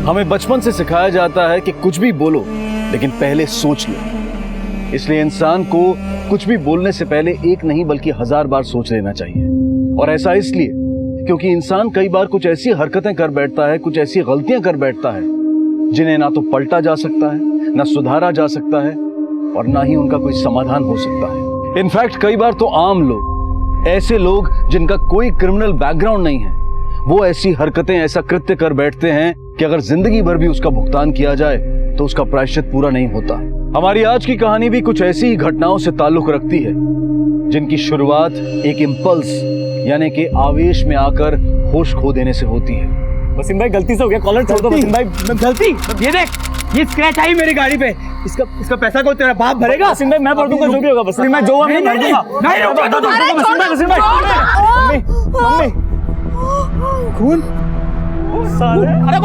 हमें बचपन से सिखाया जाता है कि कुछ भी बोलो लेकिन पहले सोच लो। इसलिए इंसान को कुछ भी बोलने से पहले एक नहीं बल्कि 1000 बार सोच लेना चाहिए। और ऐसा इसलिए क्योंकि इंसान कई बार कुछ ऐसी हरकतें कर बैठता है, कुछ ऐसी गलतियां कर बैठता है जिन्हें ना तो पलटा जा सकता है, ना सुधारा जा सकता है और ना ही उनका कोई समाधान हो सकता है। इनफैक्ट कई बार तो आम लोग, ऐसे लोग जिनका कोई क्रिमिनल बैकग्राउंड नहीं है, वो ऐसी हरकतें, ऐसा कृत्य कर बैठते हैं कि अगर जिंदगी भर भी उसका भुगतान किया जाए तो उसका प्रायश्चित पूरा नहीं होता। हमारी आज की कहानी भी कुछ ऐसी ही घटनाओं से ताल्लुक रखती है जिनकी शुरुआत एक इंपल्स यानी कि आवेश में आकर होश खो देने से होती है। वसीम भाई गलती से हो गया, कॉलर छोड़ दो वसीम भाई। गलती? ये देख, ये स्क्रैच आई मेरी गाड़ी पे। इसका पैसा को तेरा बाप भरेगा? वसीम भाई मैं भर दूंगा जो भी होगा। वसीम भाई जो मैं भर दूंगा। नहीं मम्मी खून साले। अरे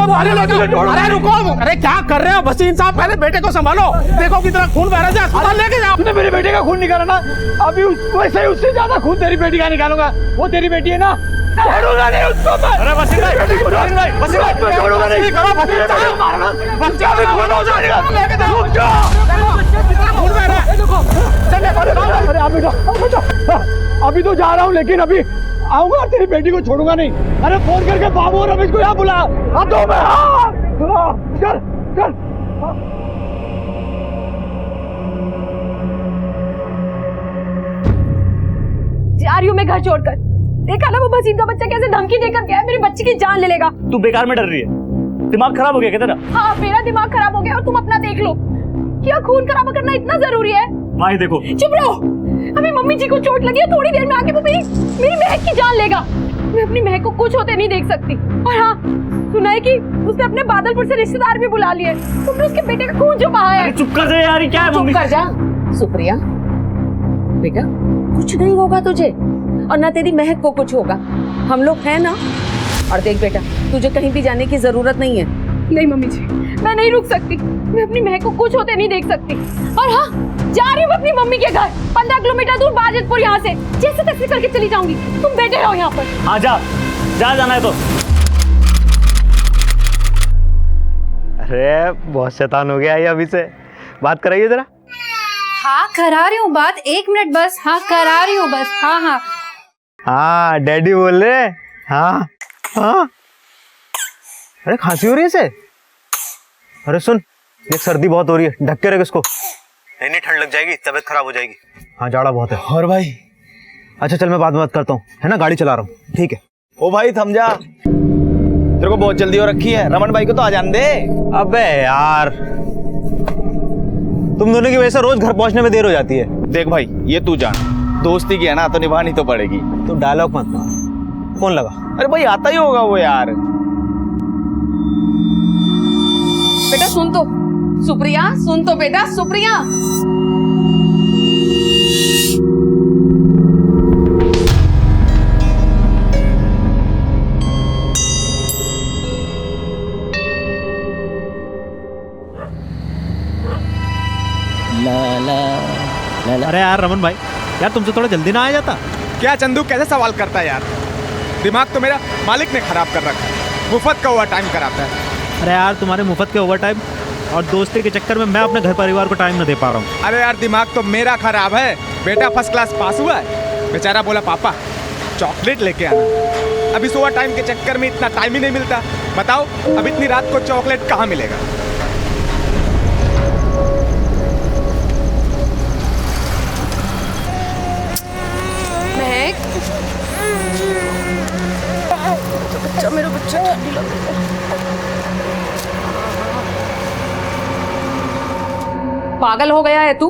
रुको, अरे क्या कर रहे हो वसीम साहब? पहले बेटे को संभालो, देखो कितना खून बह रहा है। अस्पताल लेके जाओ। तूने मेरे बेटे का खून निकाला ना, अभी वैसे ही उससे ज्यादा खून तेरी बेटी का निकालूंगा। वो तेरी बेटी है ना, छोड़ूंगा नहीं उसको मैं। अरे वसीम भाई छोड़ूंगा नहीं, बच्चा भी खून हो जाएगा। लेके जाओ, खून बह रहा है। अरे अभी तो जा रहा हूँ, लेकिन अभी आऊंगा, तेरी बेटी को छोड़ूंगा नहीं। अरे फोन करके बाबू और रमेश को यहाँ बुला। हाथों में चल चल। जा रही हूँ मैं घर छोड़कर। देखा ना वो वसीम का बच्चा कैसे धमकी देकर गया है, मेरी बच्ची की जान ले लेगा। तू बेकार में डर रही है, दिमाग खराब हो गया क्या तेरा? हाँ मेरा दिमाग खराब हो गया और तुम अपना देख लो। क्या खून खराब करना इतना जरूरी है? माही देखो, चुप रहो। अभी मम्मी जी को चोट लगी है, थोड़ी देर में आके वो मेरी महक की जान लेगा। मैं अपनी महक को कुछ होते नहीं देख सकती। और हाँ सुना है कि उसने अपने बादलपुर से रिश्तेदार भी बुला लिए। तुमने उसके बेटे का खून जो बहाया है। चुप कर जा यार, क्या है मम्मी? चुप कर जा सुप्रिया। बेटा कुछ नहीं होगा तुझे, और ना तेरी महक को कुछ होगा। हम लोग हैं ना। और देख बेटा, तुझे कहीं भी जाने की जरूरत नहीं है। नहीं मम्मी जी, मैं नहीं रुक सकती। मैं अपनी महक को कुछ होते नहीं देख सकती। और हाँ, जा रही हूँ अपनी मम्मी के घर, 15 किलोमीटर दूर बाजितपुर। यहाँ से जैसे तैसे करके चली जाऊंगी। तुम बैठे रहो यहाँ पर। हाँ जा जाना है तो। अरे बहुत शैतान हो गया ये, अभी से बात कराइए जरा। हाँ करा रही हूँ बात, 1 मिनट बस। हाँ करा रही हूँ बस। हाँ हाँ हाँ डैडी बोल रहे। हाँ हाँ। अरे खांसी हो रही है इसे? अरे सुन, ये सर्दी बहुत हो रही है, ढक के रख इसको, नहीं ठंड लग जाएगी, तबीयत खराब हो जाएगी। हाँ जाड़ा बहुत है। और भाई? अच्छा चल मैं बाद में बात करता हूँ, है ना, गाड़ी चला रहा हूँ। ठीक है। ओ भाई थम जा, तेरे को बहुत जल्दी हो रखी है। रमन भाई को तो आ जाने दे। अबे यार, तुम दोनों की वजह से रोज घर पहुंचने में देर हो जाती है। देख भाई, ये तू जान, दोस्ती की है ना तो निभानी तो पड़ेगी। तू डायलॉग मत मार, फोन लगा। अरे भाई आता ही होगा वो यार। बेटा सुन तो, सुप्रिया सुन तो बेटा, सुप्रिया। अरे यार रमन भाई, यार तुमसे थोड़ा जल्दी ना आ जाता? क्या चंदू कैसे सवाल करता है यार? दिमाग तो मेरा मालिक ने खराब कर रखा है, मुफ्त का ओवर टाइम कराता है। अरे यार तुम्हारे मुफ्त के ओवर टाइम और दोस्ती के चक्कर में मैं अपने घर परिवार को टाइम न दे पा रहा हूँ। अरे यार दिमाग तो मेरा खराब है। बेटा फर्स्ट क्लास पास हुआ है, बेचारा बोला पापा चॉकलेट लेके आना। अब इस ओवर टाइम के चक्कर में इतना टाइम ही नहीं मिलता। बताओ अब इतनी रात को चॉकलेट कहाँ मिलेगा? बच्चा, मेरा बच्चा ठंडी लग रही है। पागल हो गया है तू?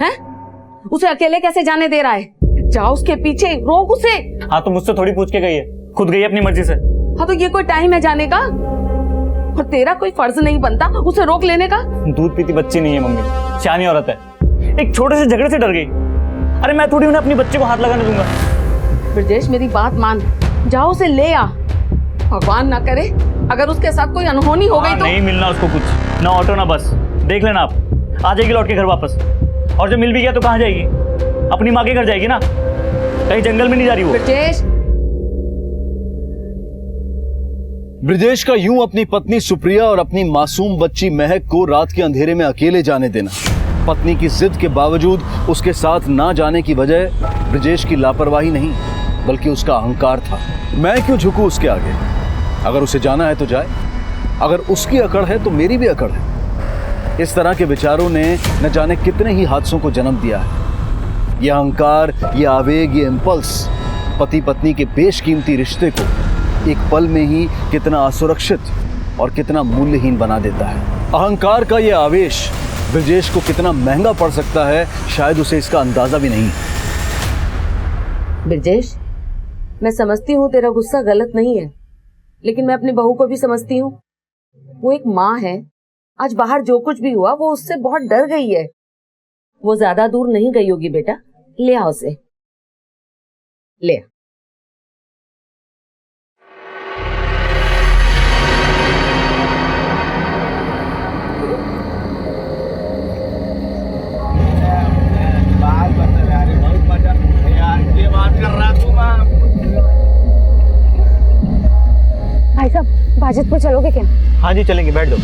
हैं? उसे अकेले कैसे जाने दे रहा है? जाओ उसके पीछे, रोक उसे। हाँ तो मुझसे थोड़ी पूछ के गई है, खुद गई अपनी मर्जी से। हाँ तो ये कोई टाइम है जाने का? और तेरा कोई फर्ज नहीं बनता उसे रोक लेने का? दूध पीती बच्ची नहीं है मम्मी, सियानी औरत है। एक छोटे से झगड़े से डर गई। अरे मैं थोड़ी उन्हें अपनी बच्चे को हाथ लगाने दूंगा। ब्रजेश मेरी बात मान, जाओ उसे ले आ। भगवान ना करे अगर उसके साथ कोई अनहोनी हो गई तो। नहीं मिलना उसको कुछ, ना ऑटो ना बस। देख लेना आप, आ जाएगी लौट के घर वापस। और जब मिल भी गया तो कहाँ जाएगी? अपनी माँ के घर जाएगी ना, कहीं जंगल में नहीं जा रही वो। ब्रजेश ब्रिजेश का यूं अपनी पत्नी सुप्रिया और अपनी मासूम बच्ची महक को रात के अंधेरे में अकेले जाने देना, पत्नी की जिद के बावजूद उसके साथ ना जाने की वजह ब्रिजेश की लापरवाही नहीं बल्कि उसका अहंकार था। मैं क्यों झुकूं उसके आगे? अगर उसे जाना है तो जाए, अगर उसकी अकड़ है तो मेरी भी अकड़ है। इस तरह के विचारों ने न जाने कितने ही हादसों को जन्म दिया है। यह अहंकार, यह आवेग, यह इंपल्स पति पत्नी के बेशकीमती रिश्ते को एक पल में ही कितना असुरक्षित और कितना मूल्यहीन बना देता है। अहंकार का यह आवेश ब्रिजेश को कितना महंगा पड़ सकता है, शायद उसे इसका अंदाजा भी नहीं। ब्रिजेश, मैं समझती हूँ तेरा गुस्सा गलत नहीं है, लेकिन मैं अपनी बहू को भी समझती हूँ। वो एक माँ है, आज बाहर जो कुछ भी हुआ वो उससे बहुत डर गई है। वो ज्यादा दूर नहीं गई होगी बेटा, ले आओ उसे, ले आ। भाई साहब, बाजितपुर चलोगे क्या? हाँ जी चलेंगे, बैठ जाओ।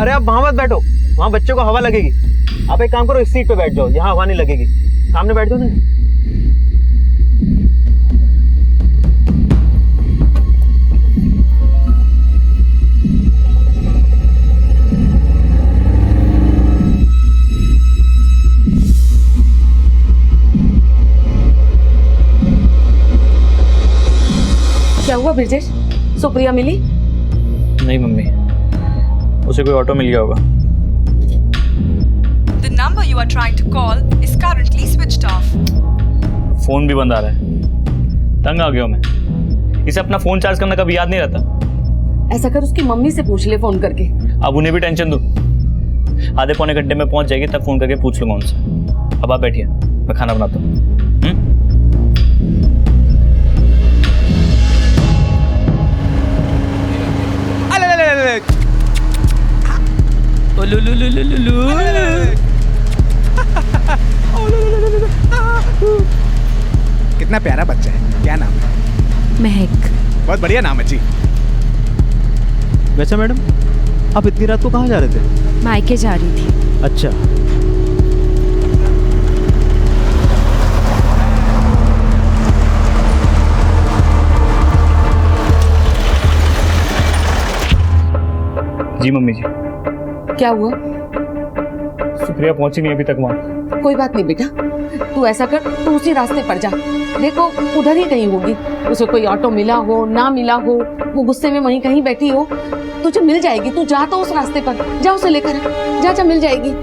अरे आप वहां मत बैठो, वहां बच्चों को हवा लगेगी। आप एक काम करो, इस सीट पे बैठ जाओ, यहाँ हवा नहीं लगेगी। सामने बैठ जाओ ना। क्या हुआ ब्रिजेश, सुप्रिया मिली? नहीं मम्मी, उसे कोई ऑटो मिल गया होगा। The number you are trying to call is currently switched off. Phone भी बंद आ रहा है। तंग आ गया हूं मैं। इसे अपना फोन चार्ज करना कभी याद नहीं रहता। ऐसा कर, उसकी मम्मी से पूछ ले फोन करके। अब उन्हें भी टेंशन दो। आधे पौने घंटे में पहुंच जाएगी, तब फोन करके पूछ लूंगा उनसे। अब आप बैठिए, मैं खाना बनाता हूँ। कितना प्यारा बच्चा है। क्या नाम है? महक। बहुत बढ़िया नाम है जी। वैसे मैडम, आप इतनी रात को कहाँ जा रहे थे? मायके जा रही थी। अच्छा, जी मम्मी जी। क्या हुआ? सुप्रिया पहुंची नहीं अभी तक वहाँ। कोई बात नहीं बेटा, तू ऐसा कर, तू उसी रास्ते पर जा। देखो उधर ही कहीं होगी, उसे कोई ऑटो मिला हो ना मिला हो, वो गुस्से में वहीं कहीं बैठी हो, तुझे मिल जाएगी। तू जा तो उस रास्ते पर जा, उसे लेकर जा, जा मिल जाएगी।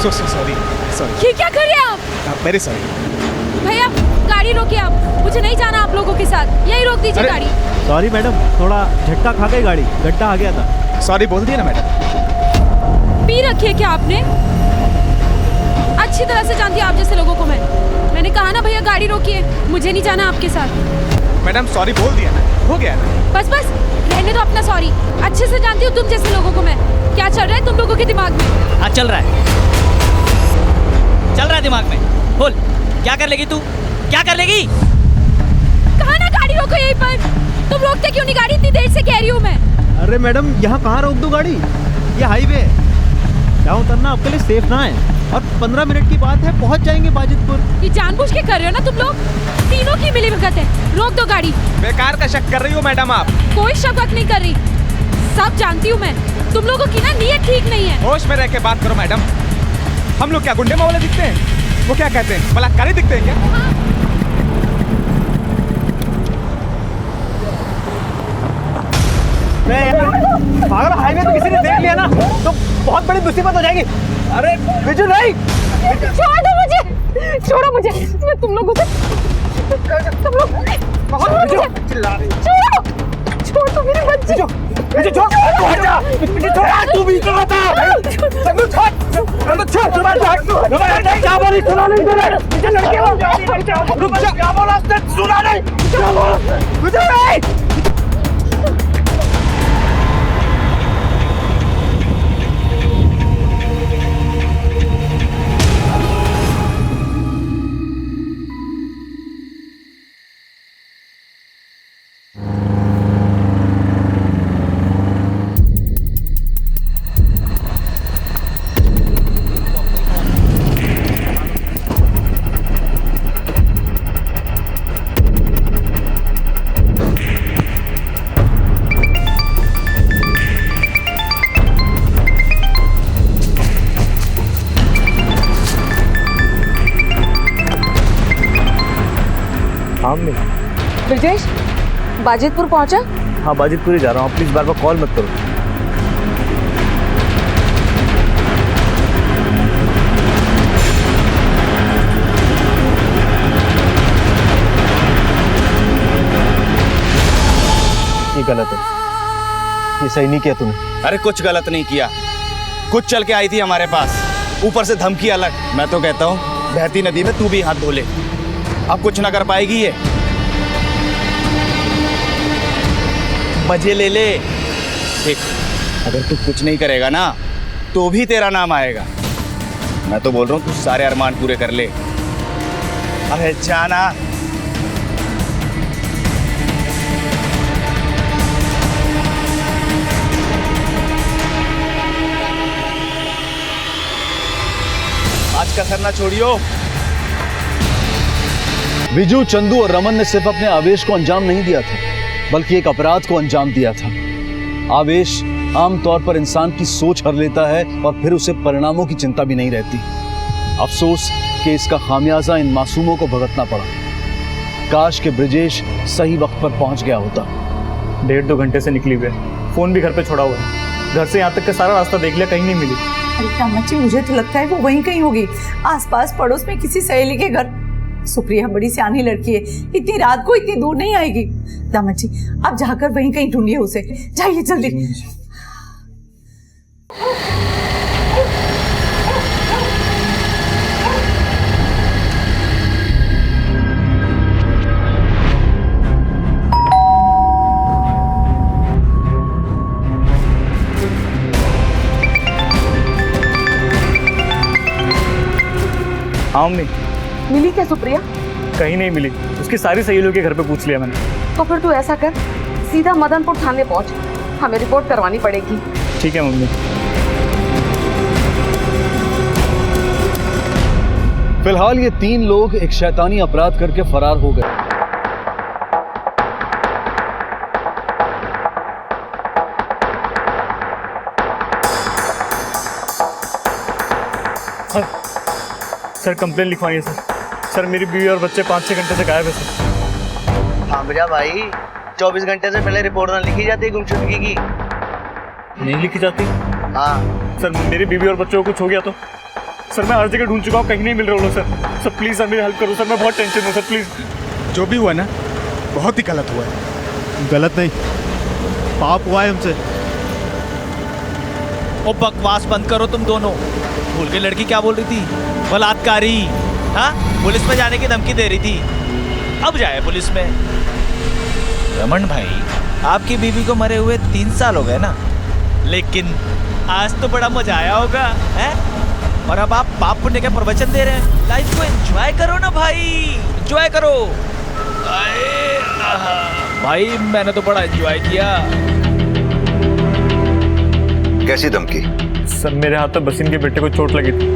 सॉरी। ये क्या कर रहे हैं आप? Very sorry. भैया गाड़ी रोकिए, आप, मुझे नहीं जाना आप लोगों के साथ, यही रोक दीजिए गाड़ी। सॉरी मैडम, थोड़ा झटका खा गई गाड़ी, गड्ढा आ गया था। सॉरी बोल दिया ना मैडम। पी रखी है क्या आपने? अच्छी तरह से जानती हूँ आप जैसे लोगों को मैंने कहा ना भैया गाड़ी रोकिए, मुझे नहीं जाना आपके साथ। मैडम सॉरी बोल दिया ना, हो गया ना। बस बस रहने दो अपना सॉरी। अच्छे से जानती हूँ तुम जैसे लोगों को मैं। क्या चल रहा है तुम लोगों के दिमाग में? हाँ चल रहा है दिमाग में। बोल, क्या कर लेगी तू? क्या कर लेगी? कहा ना गाड़ी रोको यहीं पर। तुम रोकते क्यों नहीं गाड़ी? इतनी देर से कह रही हूँ मैं। अरे मैडम, यहाँ कहाँ रोक दो गाड़ी? ये हाईवे है, यहाँ उतरना आपके लिए सेफ ना है। और 15 मिनट की बात है, पहुँच जाएंगे बाजितपुर। ये जानबूझ के कर रहे हो ना तुम लोग? तीनों की मिलीभगत है। रोक दो गाड़ी। बेकार का शक कर रही हो मैडम आप। कोई शक नहीं कर रही, सब जानती हूँ मैं। तुम लोगों की ना नीयत ठीक नहीं है। होश में रह के बात करो मैडम। हम लोग क्या गुंडे मावले दिखते हैं? वो क्या कहते हैं, बलात्कारी दिखते हैं क्या? अगर हाईवे पे किसी ने देख लिया ना तो बहुत बड़ी मुसीबत हो जाएगी। अरे बिजू नहीं, छोड़ दो मुझे, छोड़ो मुझे। मैं तुम लोगों से तुम लोग छोड़ो, छोड़ दो मेरी बच्ची। बिजू छोड़, तू हट जा। बिजू छोड़, तू भी तो बता। चलो छोड़, चलो छोड़, नहीं क्या बोली, सुना नहीं तुमने? बिजू लड़के हो, रुक जा, क्या बोला उसने, सुना नहीं? क्या बोला बिजू? नहीं ब्रिजेश, बाजितपुर पहुंचा? हाँ, बाजितपुर ही जा रहा हूँ। प्लीज बार बार कॉल मत करो। ये गलत है, ये सही नहीं किया तुमने। अरे कुछ गलत नहीं किया, कुछ चल के आई थी हमारे पास, ऊपर से धमकी अलग। मैं तो कहता हूँ बहती नदी में तू भी हाथ धो ले, अब कुछ ना कर पाएगी ये। मजे ले ले। देख, अगर तू कुछ नहीं करेगा ना तो भी तेरा नाम आएगा। मैं तो बोल रहा हूँ तू सारे अरमान पूरे कर ले। अरे जाना। आज का सर ना छोड़ियो। विजू, चंदू और रमन ने सिर्फ अपने आवेश को अंजाम नहीं दिया था, बल्कि एक अपराध को अंजाम दिया था। आवेश आमतौर पर इंसान की सोच हर लेता है और फिर उसे परिणामों की चिंता भी नहीं रहती। अफसोस कि इसका खामियाजा इन मासूमों को भुगतना पड़ा। काश कि ब्रिजेश सही वक्त पर पहुंच गया होता। 1.5-2 घंटे से निकली हुई है, फोन भी घर पे छोड़ा हुआ है। घर से यहाँ तक का सारा रास्ता देख लिया, कहीं नहीं मिली। अरे कामाक्षी, मुझे तो लगता है वो वहीं कहीं होगी, आसपास पड़ोस में किसी सहेली के घर। सुप्रिया बड़ी सियानी लड़की है, इतनी रात को इतनी दूर नहीं आएगी। दामाद जी, आप जाकर वहीं कहीं ढूंढिए उसे, जाइए जल्दी। हाँ मम्मी। मिली क्या सुप्रिया? कहीं नहीं मिली, उसकी सारी सहेलियों के घर पे पूछ लिया मैंने। तो फिर तू ऐसा कर, सीधा मदनपुर थाने पहुंच, हमें रिपोर्ट करवानी पड़ेगी। ठीक है मम्मी। फिलहाल ये 3 लोग एक शैतानी अपराध करके फरार हो गए। सर कंप्लेन लिखवाई है सर। सर मेरी बीवी और बच्चे 5-6 घंटे से गायब है सर। हाँ भैया भाई, 24 घंटे से पहले रिपोर्ट ना लिखी जाती गुमशुदगी की। नहीं लिखी जाती? हाँ सर, मेरी बीवी और बच्चों को कुछ हो गया तो? सर मैं हर जगह ढूंढ चुका हूँ, कहीं नहीं मिल रहे हो लोग। सर प्लीज सर मेरी हेल्प करो सर, मैं बहुत टेंशन हूँ सर, प्लीज। जो भी हुआ ना, बहुत ही गलत हुआ है। गलत नहीं, पाप हुआ है हमसे। ओ बकवास बंद करो तुम दोनों। भूल के लड़की क्या बोल रही थी? बलात्कारी। हाँ, पुलिस में जाने की धमकी दे रही थी, अब जाए पुलिस में। रमन भाई, आपकी बीवी को मरे हुए 3 साल हो गए ना, लेकिन आज तो बड़ा मजा आया होगा, हैं? और अब आप पाप पुण्य के प्रवचन दे रहे हैं। लाइफ को एंजॉय करो ना भाई, एंजॉय करो। भाई मैंने तो बड़ा एंजॉय किया। कैसी धमकी? सर मेरे हाथ में बसीन के बेटे को चोट लगी थी,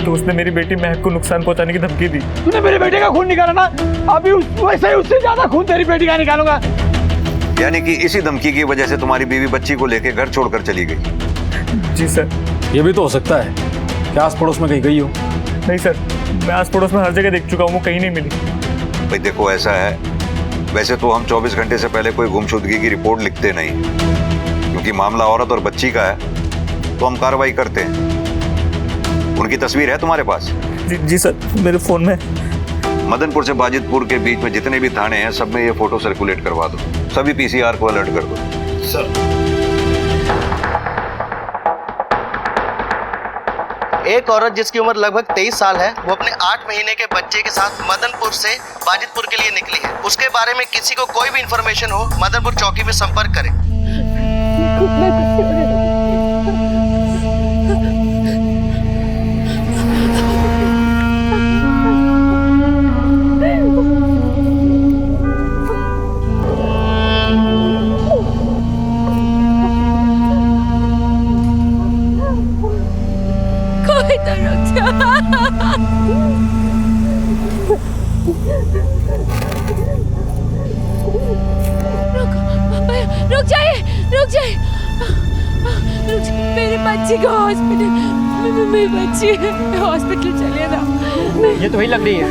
तो उसने मेरी बेटी महक को नुकसान पहुंचाने की धमकी दी। तूने मेरे बेटे का खून निकाला ना, अभी वैसे ही उससे ज्यादा खून तेरी बेटी का निकालूंगा। यानी कि इसी धमकी की वजह से तुम्हारी बीवी बच्ची को लेकर घर छोड़कर चली गई? जी सर। ये भी तो हो सकता है कि आस पड़ोस में कहीं गई हो। नहीं सर, मैं आस पड़ोस में हर जगह देख चुका हूँ, वो कहीं नहीं मिली। भाई देखो ऐसा है, वैसे तो हम 24 घंटे से पहले कोई गुमशुदगी की रिपोर्ट लिखते नहीं, क्योंकि मामला औरत और बच्ची का है तो हम कार्रवाई करते हैं। उनकी तस्वीर है तुम्हारे पास? जी सर, मेरे फोन में। मदनपुर से बाजितपुर के बीच में जितने भी थाने हैं सब में ये फोटो सर्कुलेट करवा दो, सभी पीसीआर को अलर्ट कर दो। सर, एक औरत जिसकी उम्र लगभग 23 साल है, वो अपने 8 महीने के बच्चे के साथ मदनपुर से बाजितपुर के लिए निकली है। उसके बारे में किसी को कोई भी इंफॉर्मेशन हो, मदनपुर चौकी में संपर्क करें। रुक जाइए। मेरी बच्ची को हॉस्पिटल, मेरी बच्ची हॉस्पिटल चले ना। ये तो वही लग रही है।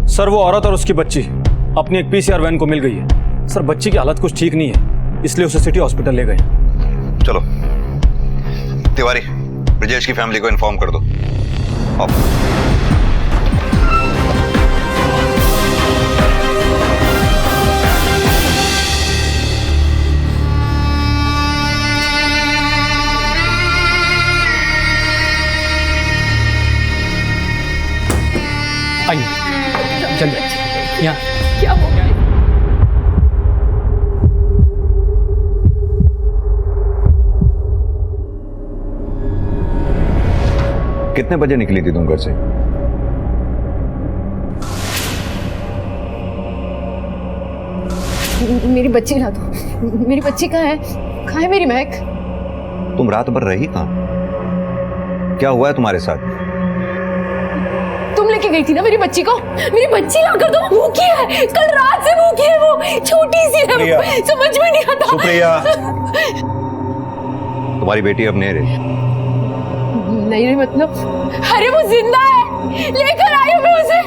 सर वो औरत और उसकी बच्ची अपनी एक पीसीआर वैन को मिल गई है। सर बच्ची की हालत कुछ ठीक नहीं है, इसलिए उसे सिटी हॉस्पिटल ले गए। चलो तिवारी, ब्रिजेश की फैमिली को इन्फॉर्म कर दो। आइए जल्दी यहाँ। क्या हो गया? कितने बजे निकली थी तुम घर से? मेरी बच्ची ला दो। मेरी बच्ची कहाँ है मेरी महक? तुम रात भर रही कहाँ? क्या हुआ है तुम्हारे साथ? तुम लेके गई थी ना मेरी बच्ची को। मेरी बच्ची ला कर दो। भूखी है, कल रात से भूखी है, वो छोटी सी है, समझ में नहीं आता। सुप्रिया, तुम्हारी बेटी अब नहीं रही। नहीं मतलब? अरे वो जिंदा है, लेकर आई हूँ मैं उसे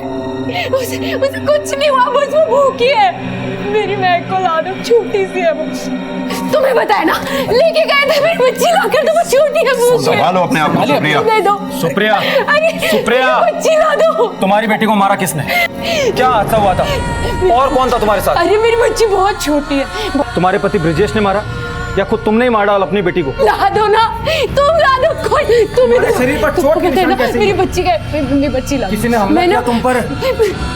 कुछ नहीं हुआ, बस वो भूखी है। मेरी महक को ला दो, छोटी सी है वो। तुम्हें बताया ना, लेके गए थे मेरी बच्ची लाकर, तो वो छोटी है, भूखी है। संभालो अपने आप को सुप्रिया। दे दो सुप्रिया। सुप्रिया, बच्ची ला दो। तुम्हारी बेटी को मारा किसने? क्या हादसा हुआ था? और कौन था तुम्हारे साथ? अरे मेरी बच्ची बहुत छोटी है। तुम्हारे पति ब्रिजेश ने मारा या खुद तुमने ही मार डाला अपनी बेटी को? ला दो ना, तुम ला दो। कोई तुम इधर शरीर पर चोट के निशान कैसे? मेरी बच्ची का, मेरी बच्ची ला। किसी ने हमला किया तुम पर?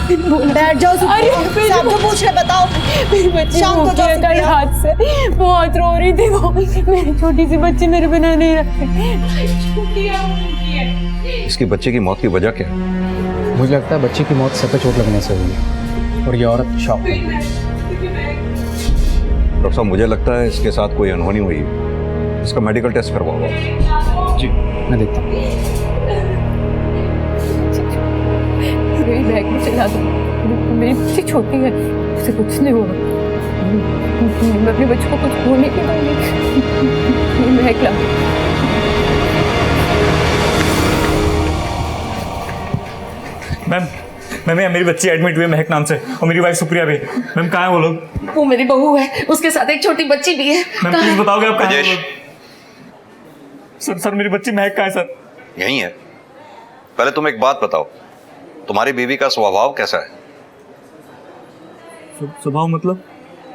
बैठ जाओ सुप्रिया, सब पूछ रहे, बताओ। मेरी बच्ची शाम को कल हाथ से बहुत रो रही थी वो। मेरी छोटी सी बच्ची मेरे बिना नहीं रहती। इसकी बच्चे की मौत की वजह क्या है? मुझे लगता है बच्ची की मौत सर पे चोट लगने से हुई है और ये औरत शॉक में। डॉक्टर साहब, मुझे लगता है इसके साथ कोई अनहोनी हुई है। इसका मेडिकल टेस्ट करवाओ। जी मैं देखता हूँ। मेरी बैग में चला दो। मेरी बच्ची छोटी है, उसे कुछ नहीं होगा। मैं अपने बच्चों को कुछ होने की दूंगी। महक ला। मैम मेरी बच्ची एडमिट हुई है महक नाम से, और मेरी वाइफ सुप्रिया भी। मैम कहाँ है वो लोग? वो मेरी बहू है, उसके साथ एक छोटी बच्ची भी है। मैम प्लीज बताओगे आप कहाँ हैं वो लोग? सर मेरी बच्ची महक कहाँ है सर? यही है। पहले तुम एक बात बताओ, तुम्हारी बीवी का स्वभाव कैसा है? स्वभाव मतलब?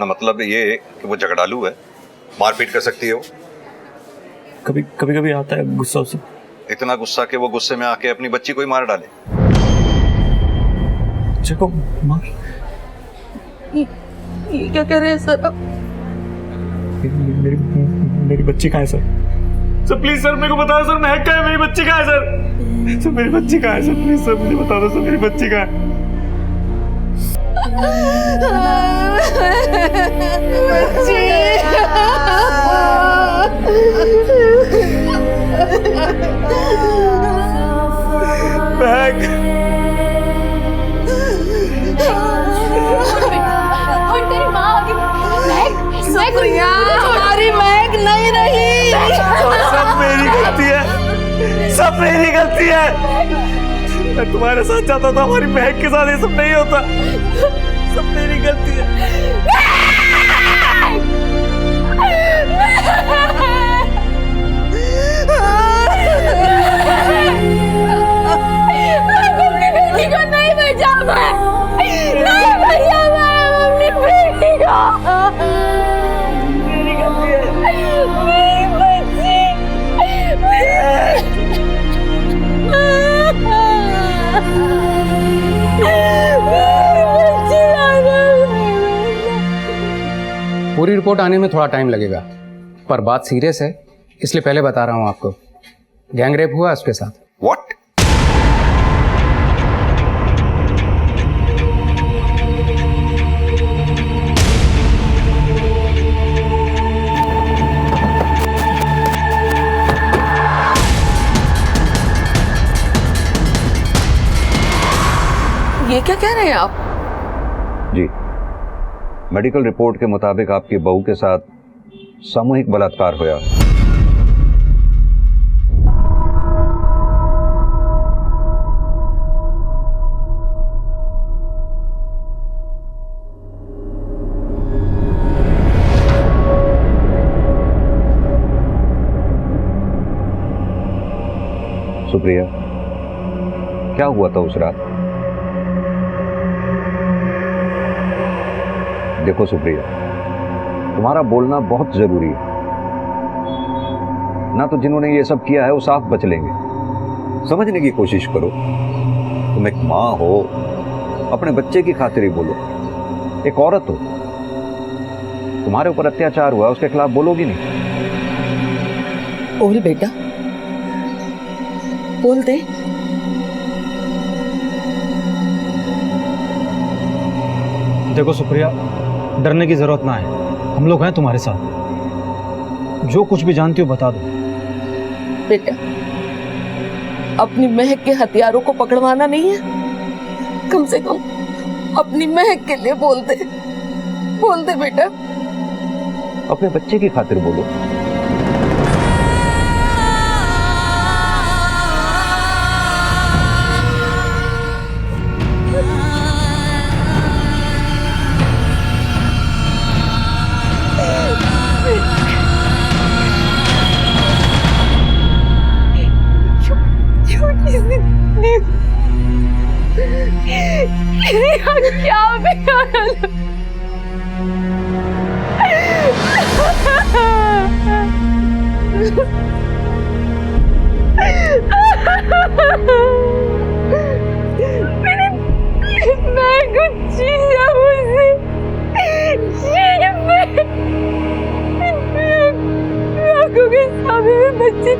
ना मतलब ये कि वो झगड़ालू है, मारपीट कर सकती है वो? कभी आता है गुस्सा उसे। इतना गुस्सा कि वो गुस्से में आके अपनी बच्ची को ही मार डाले। बच्चे को मार? ये क्या कह रहे हैं सर आप? मेरी बच्ची कहाँ है सर? सर प्लीज सर मेरे को बताओ सर, महक कहाँ है? मेरी बच्ची कहाँ है सर? सर मेरी बच्ची कहाँ है सर? प्लीज सर मुझे बता दो सर, मेरी बच्ची कहाँ है? और तेरी माँ आगे हमारी महक नहीं रही। सब मेरी गलती है, सब मेरी गलती है। मैं तुम्हारे साथ जाता था, हमारी महक के साथ ये सब नहीं होता। सब मेरी गलती है। अपनी बेटी को नहीं बचा मैं, नहीं बचा मैं अपनी बेटी को। मेरी गलती है। मेरी बच्ची, पूरी रिपोर्ट आने में थोड़ा टाइम लगेगा, पर बात सीरियस है, इसलिए पहले बता रहा हूँ आपको। गैंग रेप हुआ उसके साथ। व्हाट? ये क्या कह रहे हैं आप? जी, मेडिकल रिपोर्ट के मुताबिक आपकी बहू के साथ सामूहिक बलात्कार हुआ। सुप्रिया, क्या हुआ था उस रात? देखो सुप्रिया, तुम्हारा बोलना बहुत जरूरी है ना। तो जिन्होंने ये सब किया है वो साफ बच लेंगे। समझने की कोशिश करो। तुम एक माँ हो, अपने बच्चे की खातिर ही बोलो। एक औरत हो, तुम्हारे ऊपर अत्याचार हुआ, उसके खिलाफ बोलोगी नहीं? बोल बेटा, बोल दे। देखो सुप्रिया, डरने की जरूरत ना है, हम लोग हैं तुम्हारे साथ। जो कुछ भी जानती हो बता दो। बेटा, अपनी महक के हथियारों को पकड़वाना नहीं है, कम से कम अपनी महक के लिए बोल दे बेटा। अपने बच्चे की खातिर बोलो। क्या मैं कुछ चीज़ें मुझसे आंखों के सामने में बच्चे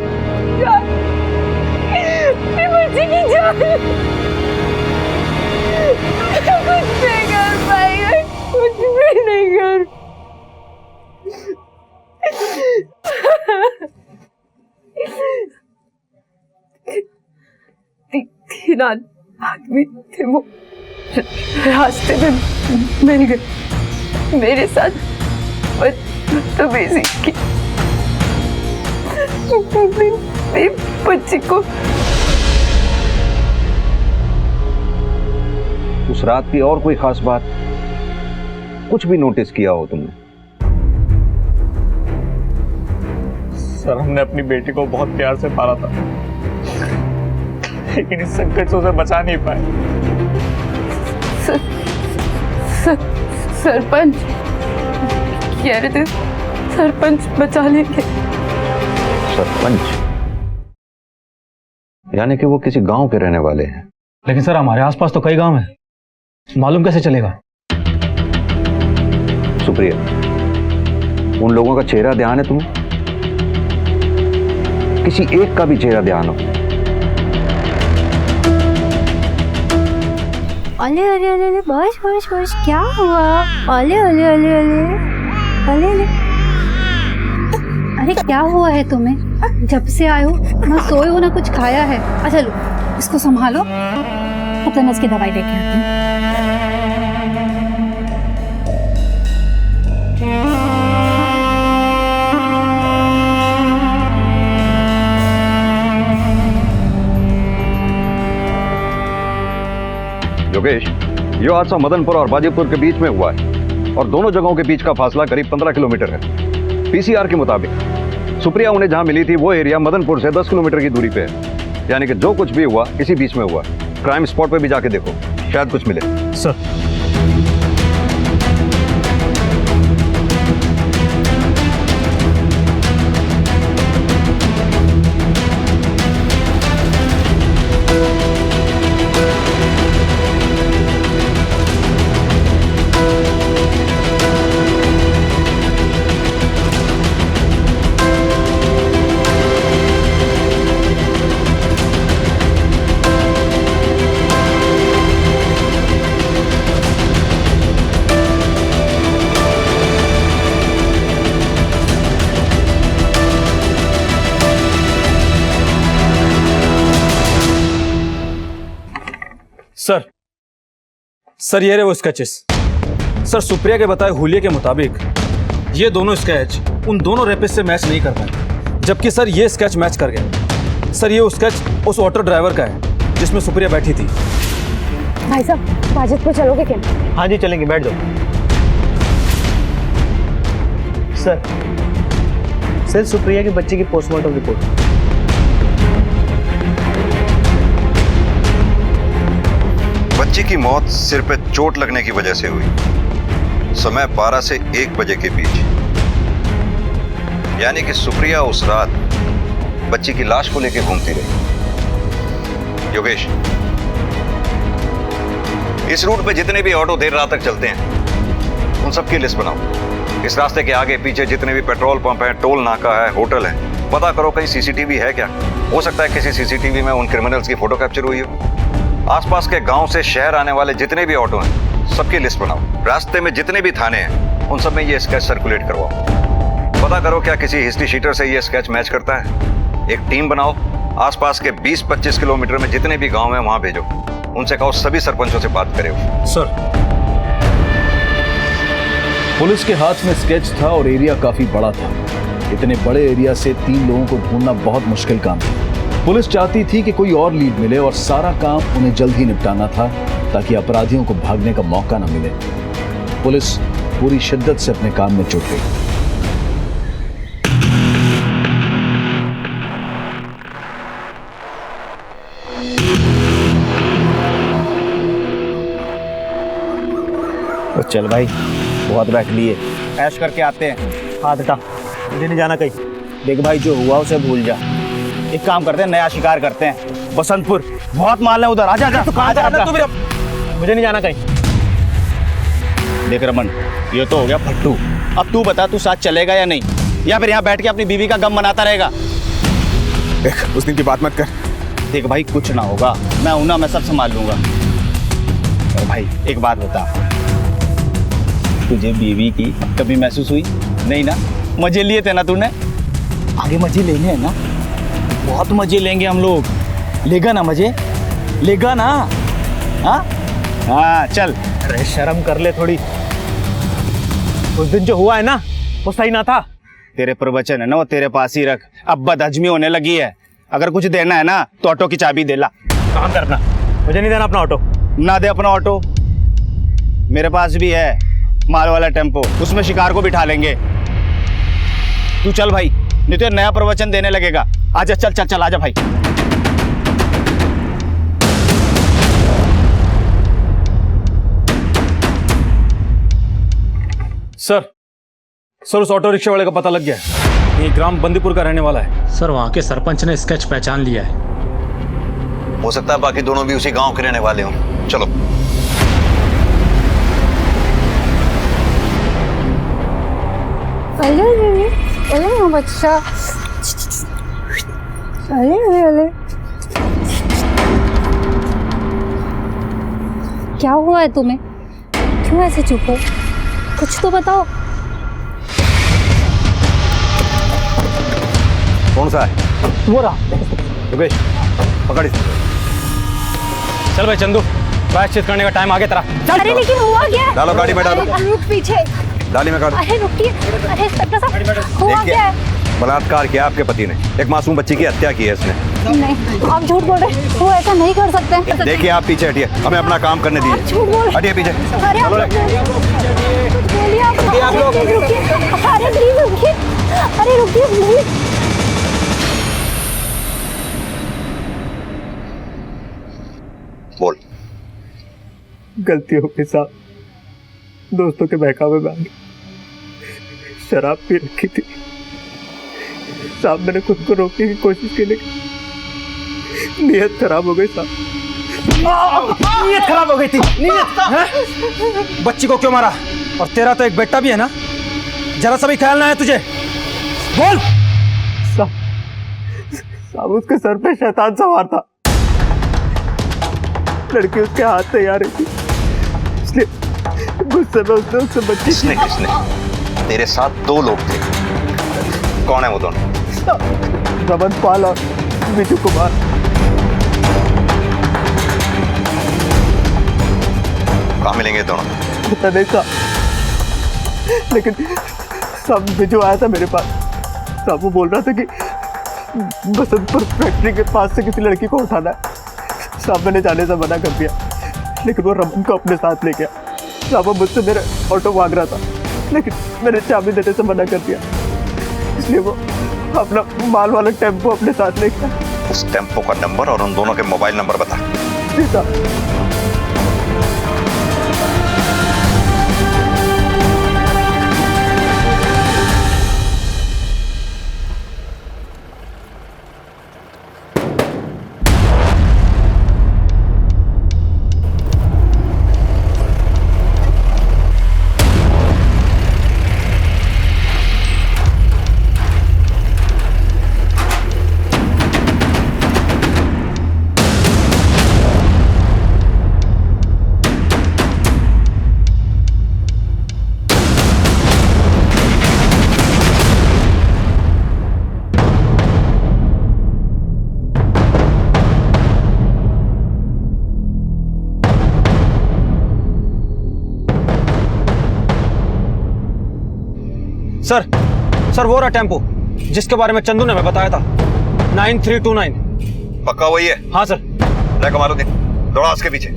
की जान कुछ नहीं कर पाई, कुछ भी नहीं कर। तीन आदमी थे, वो रास्ते में मिल गए, मेरे साथ बदतमीजी की। मेरी बच्ची को उस रात की और कोई खास बात, कुछ भी नोटिस किया हो तुमने? सर, हमने अपनी बेटी को बहुत प्यार से पाला था, लेकिन इस संकट से उसे बचा नहीं पाए। सरपंच कह रहे थे सरपंच बचा लेंगे। सरपंच? यानी कि वो किसी गांव के रहने वाले हैं। लेकिन सर, हमारे आसपास तो कई गांव हैं, मालूम कैसे चलेगा? सुप्रिया, उन लोगों का चेहरा ध्यान है तुम्हें? किसी एक का भी चेहरा ध्यान हो? अले अले अले अले बस बस बस क्या हुआ? अले अले अले अले अले अले अरे क्या हुआ है तुम्हें? जब से आए हो ना सोए हो ना कुछ खाया है। अच्छा लो इसको संभालो, तब तक मैं इसकी दवाई लेके आती हूँ। योगेश, ये हादसा मदनपुर और बाजीपुर के बीच में हुआ है और दोनों जगहों के बीच का फासला करीब 15 किलोमीटर है। पीसीआर के मुताबिक सुप्रिया उन्हें जहां मिली थी वो एरिया मदनपुर से 10 किलोमीटर की दूरी पे है, यानी कि जो कुछ भी हुआ इसी बीच में हुआ। क्राइम स्पॉट पे भी जाके देखो, शायद कुछ मिले। सर सर ये रहे वो स्केचेस। सर सुप्रिया के बताए हुलिये के मुताबिक ये दोनों स्केच उन दोनों रेपिस्ट से मैच नहीं कर पाए, जबकि सर ये स्केच मैच कर गया। सर ये स्केच उस ऑटो ड्राइवर का है जिसमें सुप्रिया बैठी थी। भाई साहब बाजितपुर चलोगे क्या? हाँ जी चलेंगे, बैठ जाओ। सर सुप्रिया के बच्चे की पोस्टमार्टम रिपोर्ट। बच्ची की मौत सिर पे चोट लगने की वजह से हुई। समय 12 से 1 बजे के बीच, यानी कि सुप्रिया उस रात बच्ची की लाश को लेकर घूमती रही। योगेश, इस रूट पे जितने भी ऑटो देर रात तक चलते हैं उन सबकी लिस्ट बनाओ। इस रास्ते के आगे पीछे जितने भी पेट्रोल पंप है, टोल नाका है, होटल है, पता करो कहीं सीसीटीवी है क्या। हो सकता है किसी सीसीटीवी में उन क्रिमिनल्स की फोटो कैप्चर हुई हो। आसपास के गांव से शहर आने वाले जितने भी ऑटो हैं सबकी लिस्ट बनाओ। रास्ते में जितने भी थाने हैं उन सब में ये स्केच सर्कुलेट करवाओ। पता करो क्या किसी हिस्ट्री शीटर से ये स्केच मैच करता है। एक टीम बनाओ, आसपास के 20-25 किलोमीटर में जितने भी गांव हैं वहां भेजो। उनसे कहो सभी सरपंचों से बात करे। सर पुलिस के हाथ में स्केच था और एरिया काफी बड़ा था। इतने बड़े एरिया से 3 लोगों को ढूंढना बहुत मुश्किल काम था। पुलिस चाहती थी कि कोई और लीड मिले और सारा काम उन्हें जल्द ही निपटाना था ताकि अपराधियों को भागने का मौका न मिले। पुलिस पूरी शिद्दत से अपने काम में जुट गई। तो चल भाई, बहुत बैठ लिए, ऐश करके आते हैं। हाथ हटा, मुझे नहीं जाना कहीं। देख भाई, जो हुआ उसे भूल जा। एक काम करते हैं, नया शिकार करते हैं। बसंतपुर बहुत माल है उधर, आजा आजा। मुझे नहीं जाना कहीं। देख रमन, ये तो हो गया फट्टू। अब तू बता, तू साथ चलेगा या नहीं, या फिर यहाँ बैठ के अपनी बीवी का गम मनाता रहेगा? देख, उस दिन की बात मत कर। देख भाई, कुछ ना होगा, मैं हूं ना, मैं सब संभाल लूंगा। और भाई एक बात बता, तुझे बीवी की कभी महसूस हुई? नहीं ना? मजे लिए थे ना तूने? आगे मजे लेने हैं ना, बहुत मजे लेंगे हम लोग। लेगा ना मजे? लेगा ना? हाँ चल। अरे शर्म कर ले थोड़ी। उस दिन जो हुआ है ना वो सही ना था। तेरे प्रवचन है ना वो तेरे पास ही रख, अब बदहजमी होने लगी है। अगर कुछ देना है ना तो ऑटो की चाबी दे ला। काम करना, मुझे नहीं देना अपना ऑटो। ना दे अपना ऑटो, मेरे पास भी है माल वाला टेम्पो, उसमें शिकार को बिठा लेंगे। तू चल भाई, नहीं तो नया प्रवचन देने लगेगा। आजा, चल चल चल, आजा भाई। सर उस ऑटो रिक्शा वाले का पता लग गया है। ये ग्राम बंदीपुर का रहने वाला है। सर वहाँ के सरपंच ने स्केच पहचान लिया है। हो सकता है बाकी दोनों भी उसी गांव के रहने वाले हों। चलो। अरे बच्चा, अरे क्या हुआ है तुम्हें? क्यों ऐसे चुप हो? कुछ तो बताओ। कौन सा है? वो रहा। योगेश पकड़ इसे। चल भाई चंदू, प्रायश्चित करने का टाइम आ गया तेरा। अरे लेकिन हुआ क्या? डालो गाड़ी में डालो। अरे रुक पीछे। डाली में काटो। अरे रुकिए। अरे इंस्पेक्टर साहब हुआ क्या है? बलात्कार किया आपके पति ने, एक मासूम बच्ची की हत्या की है इसने। नहीं आप झूठ बोल रहे हैं, वो ऐसा नहीं कर सकते। देखिए आप पीछे हटिए, हमें अपना काम करने दीजिए। झूठ बोल। हटिए पीछे। अरे आप बोलिए आप लोग। अरे प्लीज रुकिए। अरे रुकिए प्लीज। बोल। गलती हो गई साहब, दोस्तों के बहकावे में शराब पी रखी थी साहब। मैंने खुद को रोकने की कोशिश की लेकिन नीयत खराब हो गई साहब। नीयत खराब हो गई थी? नीयत? बच्ची को क्यों मारा? और तेरा तो एक बेटा भी है ना, जरा सा भी ख्याल ना है तुझे? बोल। साहब उसके सर पे शैतान सवार था, लड़की उसके हाथ से आ रही थी, इसलिए गुस्से में उसने उससे बच्ची। किसने? तेरे साथ दो लोग थे, कौन है वो दोनों? रमन पाल और विजू कुमार। कहाँ मिलेंगे दोनों? पता नहीं था, लेकिन सब विजू आया था मेरे पास। साहब वो बोल रहा था कि बसंतपुर फैक्ट्री के पास से किसी लड़की को उठाना है। साहब मैंने जाने से मना कर दिया, लेकिन वो रमन को अपने साथ ले गया। साहब वो मुझसे मेरे ऑटो मांग रहा था, लेकिन मैंने चाबी देने से मना कर दिया, इसलिए वो अपना माल वाला टेम्पो अपने साथ ले गया। उस टेम्पो का नंबर और उन दोनों के मोबाइल नंबर बता। जी साहब। सर वो रहा टेम्पो जिसके बारे में चंदू ने हमें बताया था, 9329। पक्का वही है? हाँ सर। ले कमालुद्दीन, दौड़ा उसके पीछे।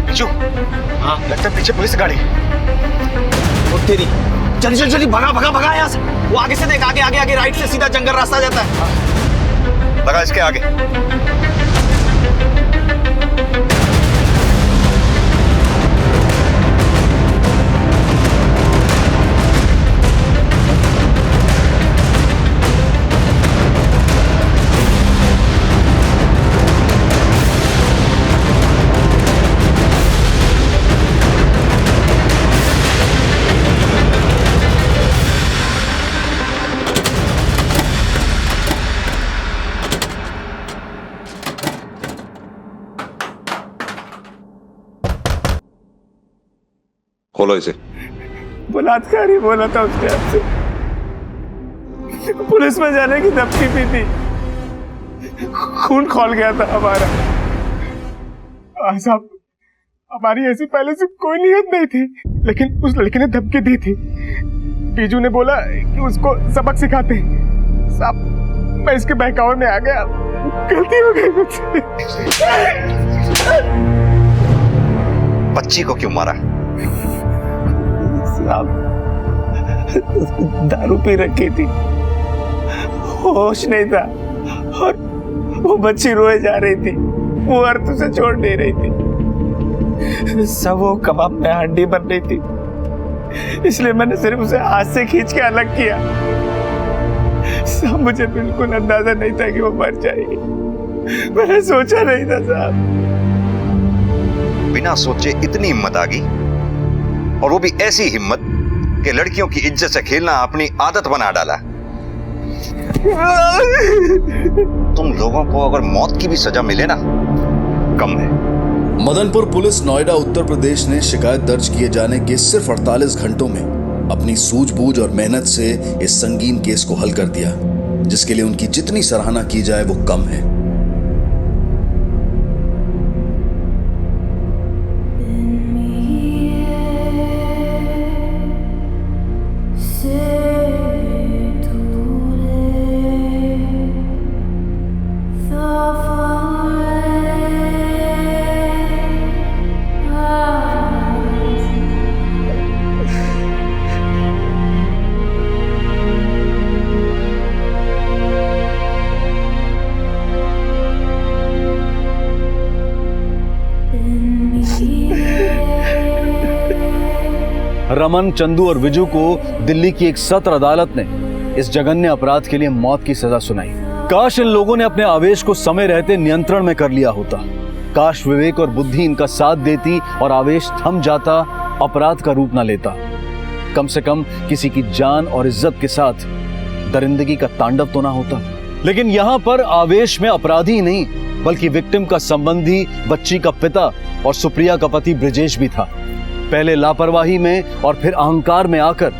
बिच्छू, हाँ लगता है पीछे पुलिस गाड़ी। वो तेरी, जल्दी जल्दी जल्दी भगा भगा भगा यहाँ से। वो आगे से देख, आगे आगे आगे राइट से सीधा जंगल रास्ता जाता है। लगा इसके आगे। खोलो इसे। बलात्कारी बोला था उसने आपसे, पुलिस में जाने की धमकी भी थी, खून खौल गया था हमारा। साहब हमारी ऐसी पहले से कोई नियत नहीं थी, लेकिन उस लड़के ने धमकी दी थी। बीजू ने बोला कि उसको सबक सिखाते। साहब मैं इसके बहकावे में आ गया, गलती हो गई मुझसे। बच्ची को क्यों मारा? साहब दारू पी रखी थी, होश नहीं था, और वो बच्ची रोए जा रही थी, वो अर्थ उसे छोड़ नहीं रही थी। सब वो कबाब में हड्डी बन रही थी, इसलिए मैंने सिर्फ उसे हाथ से खींच के अलग किया। सब मुझे बिल्कुल अंदाजा नहीं था कि वो मर जाएगी, मैंने सोचा नहीं था साहब। बिना सोचे इतनी हिम्मत आ गई, और वो भी ऐसी हिम्मत कि लड़कियों की इज्जत से खेलना अपनी आदत बना डाला। तुम लोगों को अगर मौत की भी सजा मिले ना, कम है। मदनपुर पुलिस नोएडा उत्तर प्रदेश ने शिकायत दर्ज किए जाने के सिर्फ 48 घंटों में अपनी सूझबूझ और मेहनत से इस संगीन केस को हल कर दिया, जिसके लिए उनकी जितनी सराहना की जाए वो कम है। रमन, चंदू और विजू को दिल्ली की एक सत्र अदालत ने इस जघन्य अपराध के लिए मौत की सजा सुनाई। काश इन लोगों ने अपने आवेश को समय रहते नियंत्रण में कर लिया होता। काश विवेक और बुद्धि इनका साथ देती और आवेश थम जाता, अपराध का रूप न लेता। कम से कम किसी की जान और इज्जत के साथ दरिंदगी का तांडव तो ना होता। लेकिन यहाँ पर आवेश में अपराधी नहीं बल्कि विक्टिम का संबंधी, बच्ची का पिता और सुप्रिया का पति ब्रिजेश भी था। पहले लापरवाही में और फिर अहंकार में आकर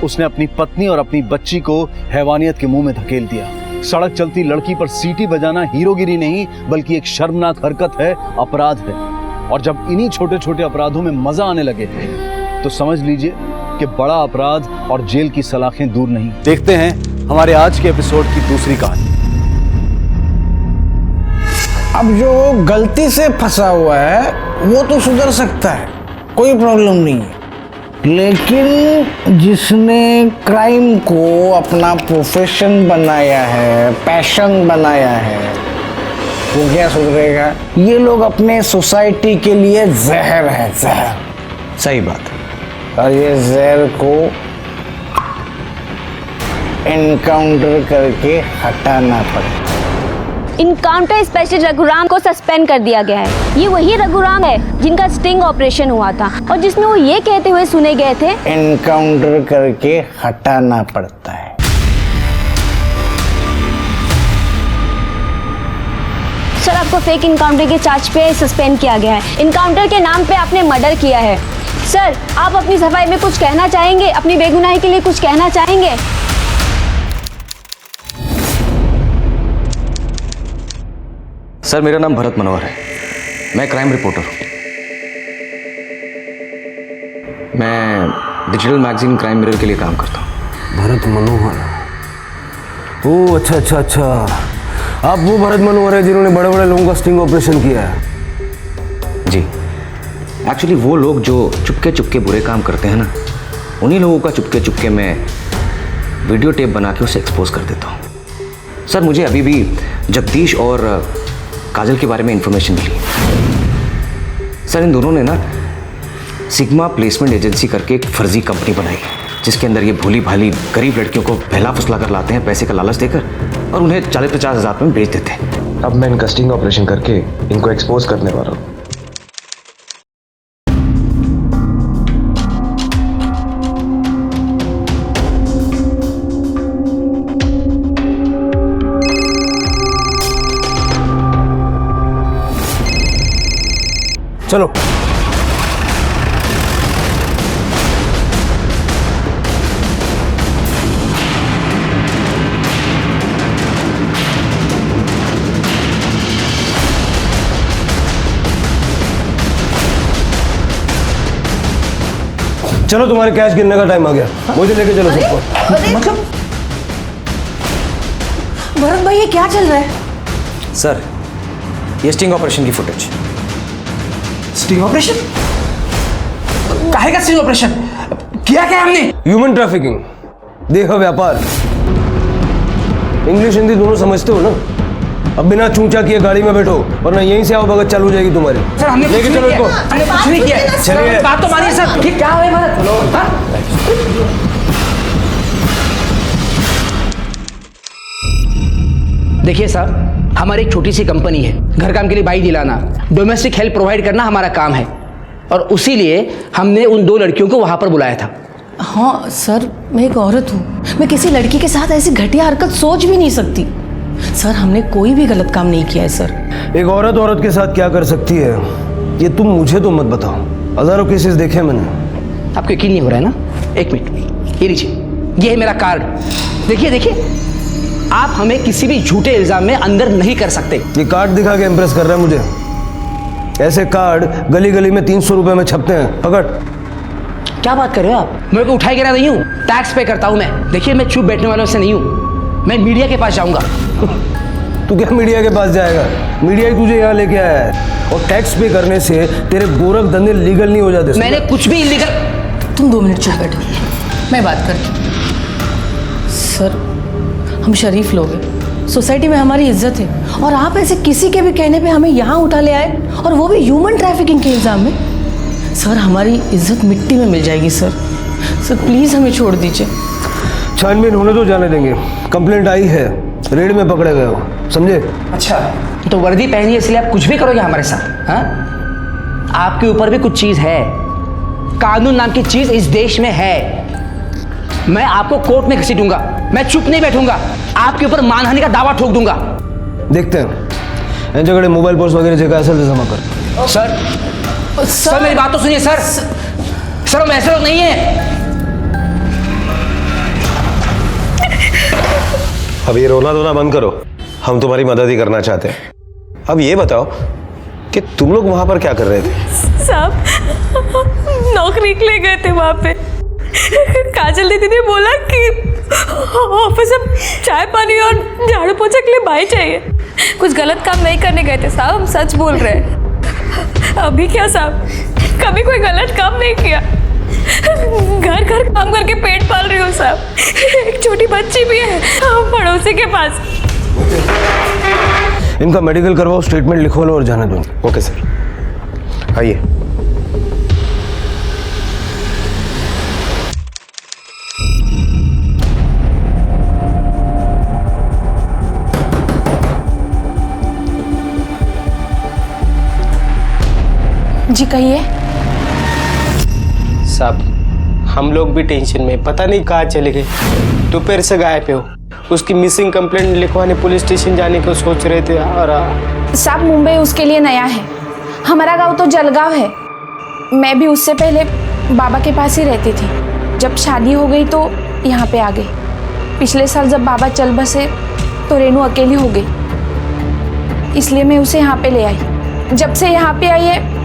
उसने अपनी पत्नी और अपनी बच्ची को हैवानियत के मुंह में धकेल दिया। सड़क चलती लड़की पर सीटी बजाना हीरोगिरी नहीं बल्कि एक शर्मनाक हरकत है, अपराध है। और जब इन्हीं छोटे छोटे अपराधों में मजा आने लगे तो समझ लीजिए कि बड़ा अपराध और जेल की सलाखें दूर नहीं। देखते हैं हमारे आज के एपिसोड की दूसरी कहानी। अब जो गलती से फंसा हुआ है वो तो सुधर सकता है, कोई प्रॉब्लम नहीं है, लेकिन जिसने क्राइम को अपना प्रोफेशन बनाया है, पैशन बनाया है, वो क्या सुधरेगा? ये लोग अपने सोसाइटी के लिए जहर है, जहर। सही बात है। और ये जहर को एनकाउंटर करके हटाना पड़ेगा। इनकाउंटर स्पेशलिस्ट रघुराम को सस्पेंड कर दिया गया है। ये वही रघुराम है जिनका स्टिंग ऑपरेशन हुआ था और जिसमें वो ये कहते हुए सुने गए थे, एनकाउंटर करके हटाना पड़ता है। सर, आपको फेक इनकाउंटर के चार्ज पे सस्पेंड किया गया है। इनकाउंटर के नाम पे आपने मर्डर किया है। सर, आप अपनी सफाई में कुछ कहना चाहेंगे? अपनी बेगुनाही के लिए कुछ कहना चाहेंगे? सर, मेरा नाम भरत मनोहर है। मैं क्राइम रिपोर्टर हूँ। मैं डिजिटल मैगजीन क्राइम मिरर के लिए काम करता हूँ। भरत मनोहर? ओह, अच्छा अच्छा अच्छा, आप वो भरत मनोहर है जिन्होंने बड़े बड़े लोगों का स्टिंग ऑपरेशन किया है? जी, एक्चुअली वो लोग जो चुपके चुपके बुरे काम करते हैं ना, उन्हीं लोगों का चुपके चुपके मैं वीडियो टेप बना के उसे एक्सपोज कर देता हूँ। सर, मुझे अभी भी जगदीश और काजल के बारे में इंफॉर्मेशन मिली। सर, इन दोनों ने ना सिग्मा प्लेसमेंट एजेंसी करके एक फर्जी कंपनी बनाई, जिसके अंदर ये भोली भाली गरीब लड़कियों को पहला फुसला कर लाते हैं पैसे का लालच देकर और उन्हें 40-50 हज़ार में बेच देते हैं। अब मैं इनका स्टिंग ऑपरेशन करके इनको एक्सपोज करने वाला हूँ। चलो। चलो, तुम्हारे कैश गिनने का टाइम आ गया, मुझे लेके चलो सबको। मतलब भरत भाई, ये क्या चल रहा है? सर, ये स्टिंग ऑपरेशन की फुटेज। Sting operation? काहे का स्टिंग ऑपरेशन? किया क्या हमने? ह्यूमन ट्रैफिकिंग, देखो व्यापार। इंग्लिश हिंदी दोनों समझते हो ना? अब बिना चूंचा किए गाड़ी में बैठो वरना यहीं से आओ भगत चालू हो जाएगी तुम्हारी। सर, हमने लेके चलो इनको। हमने कुछ नहीं किया। चलिए, बात तो मानिए सर। ये क्या है भरत? देखिए सर, हमारी एक छोटी सी कंपनी है, घर काम के लिए बाई दिलाना, डोमेस्टिक हेल्प प्रोवाइड करना हमारा काम है और उसी लिए हमने उन 2 लड़कियों को वहां पर बुलाया था। हाँ सर, मैं एक औरत हूँ। मैं किसी लड़की के साथ ऐसी घटिया हरकत सोच भी नहीं सकती। सर, हमने कोई भी गलत काम नहीं किया है सर। एक औरत के साथ क्या कर सकती है ये तुम मुझे तो मत बताओ। हजारों केसेस देखे मैंने। आपको यकीन नहीं हो रहा है ना? एक मिनट, ये लीजिए, ये है मेरा कार्ड। देखिए देखिए, आप हमें किसी भी झूठे इल्जाम में अंदर नहीं कर सकते। ये कार्ड दिखा के इम्प्रेस कर रहा है मुझे? ऐसे कार्ड गली गली में 300 रुपए में छपते हैं। पकड़। क्या बात कर रहे हो आप? मैं को उठाए गिरा नहीं हूँ, टैक्स पे करता हूँ मैं। देखिए, मैं चुप बैठने वालों से नहीं हूँ, मैं मीडिया के पास जाऊंगा। तू क्या मीडिया के पास जाएगा? मीडिया ही तुझे यहाँ लेके आया है। और टैक्स पे करने से तेरे गोरख धंधे लीगल नहीं हो जाते। मैंने कुछ भी इलीगल। तुम 2 मिनट चुप बैठो, मैं बात करती हूँ। सर, हम शरीफ लोग हैं, सोसाइटी में हमारी इज्जत है, और आप ऐसे किसी के भी कहने पे हमें यहाँ उठा ले आए, और वो भी ह्यूमन ट्रैफिकिंग के इल्जाम में। सर, हमारी इज्जत मिट्टी में मिल जाएगी सर। सर प्लीज हमें छोड़ दीजिए। छानबीन होने तो जाने देंगे। कंप्लेंट आई है, रेड में पकड़े गए हो, समझे? अच्छा, तो वर्दी पहनी है इसलिए आप कुछ भी करोगे हमारे साथ? हाँ, आपके ऊपर भी कुछ चीज है। कानून नाम की चीज इस देश में है। मैं आपको कोर्ट में घसीटूंगा, मैं चुप नहीं बैठूंगा, आपके ऊपर मानहानि का दावा ठोक दूंगा। देखते हैं इन जगह मोबाइल पर्स वगैरह जगह असल जमा कर। सर मेरी बात तो सुनिए सर। सर हम ऐसे लोग नहीं है। अब ये रोना धोना बंद करो, हम तुम्हारी मदद ही करना चाहते हैं। अब ये बताओ कि तुम लोग वहां पर क्या कर रहे थे? साहब, नौकरी के लिए गए थे वहां पे। काजल दीदी ने बोला कि ऑफिस में चाय पानी और झाड़ू पोछा के लिए भाई चाहिए। कुछ गलत काम नहीं करने गए थे साहब, हम सच बोल रहे हैं। अभी क्या साहब, कभी कोई गलत काम नहीं किया। घर घर काम करके पेट पाल रही हूँ साहब। एक छोटी बच्ची भी है पड़ोसी के पास। इनका मेडिकल करवाओ, स्टेटमेंट लिखवा लो और जाने दो। ओके सर, आइए। जी कहिए। साहब, हम लोग भी टेंशन में, पता नहीं कहाँ चले गए। दोपहर से गायब हो। उसकी मिसिंग कंप्लेंट लिखवाने पुलिस स्टेशन जाने को सोच रहे थे। और साहब, मुंबई उसके लिए नया है। हमारा गांव तो जलगांव है। मैं भी उससे पहले बाबा के पास ही रहती थी। जब शादी हो गई तो यहाँ पे आ गई। पिछले साल जब बाबा चल बसे तो रेनू अकेली हो गई, इसलिए मैं उसे यहाँ पे ले आई। जब से यहाँ पे आई है,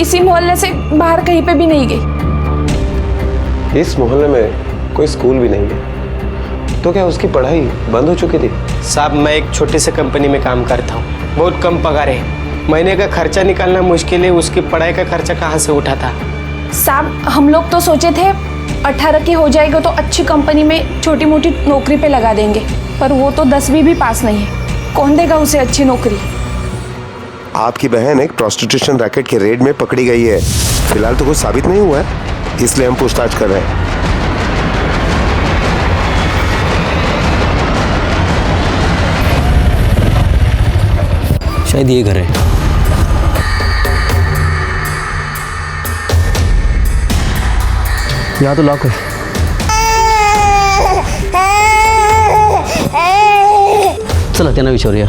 इसी मोहल्ले से बाहर कहीं पे भी नहीं गई। इस मोहल्ले में कोई स्कूल भी नहीं है, तो क्या उसकी पढ़ाई बंद हो चुकी थी? साहब, मैं एक छोटी सी कंपनी में काम करता हूँ, बहुत कम पगार है। महीने का खर्चा निकालना मुश्किल है, उसकी पढ़ाई का खर्चा कहाँ से उठा था? साहब, हम लोग तो सोचे थे 18 की हो जाएगा तो अच्छी कंपनी में छोटी मोटी नौकरी पे लगा देंगे, पर वो तो 10वीं भी पास नहीं है। कौन देगा उसे अच्छी नौकरी? आपकी बहन एक प्रोस्टिट्यूशन रैकेट के रेड में पकड़ी गई है। फिलहाल तो कुछ साबित नहीं हुआ है, इसलिए हम पूछताछ कर रहे हैं। शायद ये घर है। यहाँ तो लॉक है। चला त्यांना विचारूया।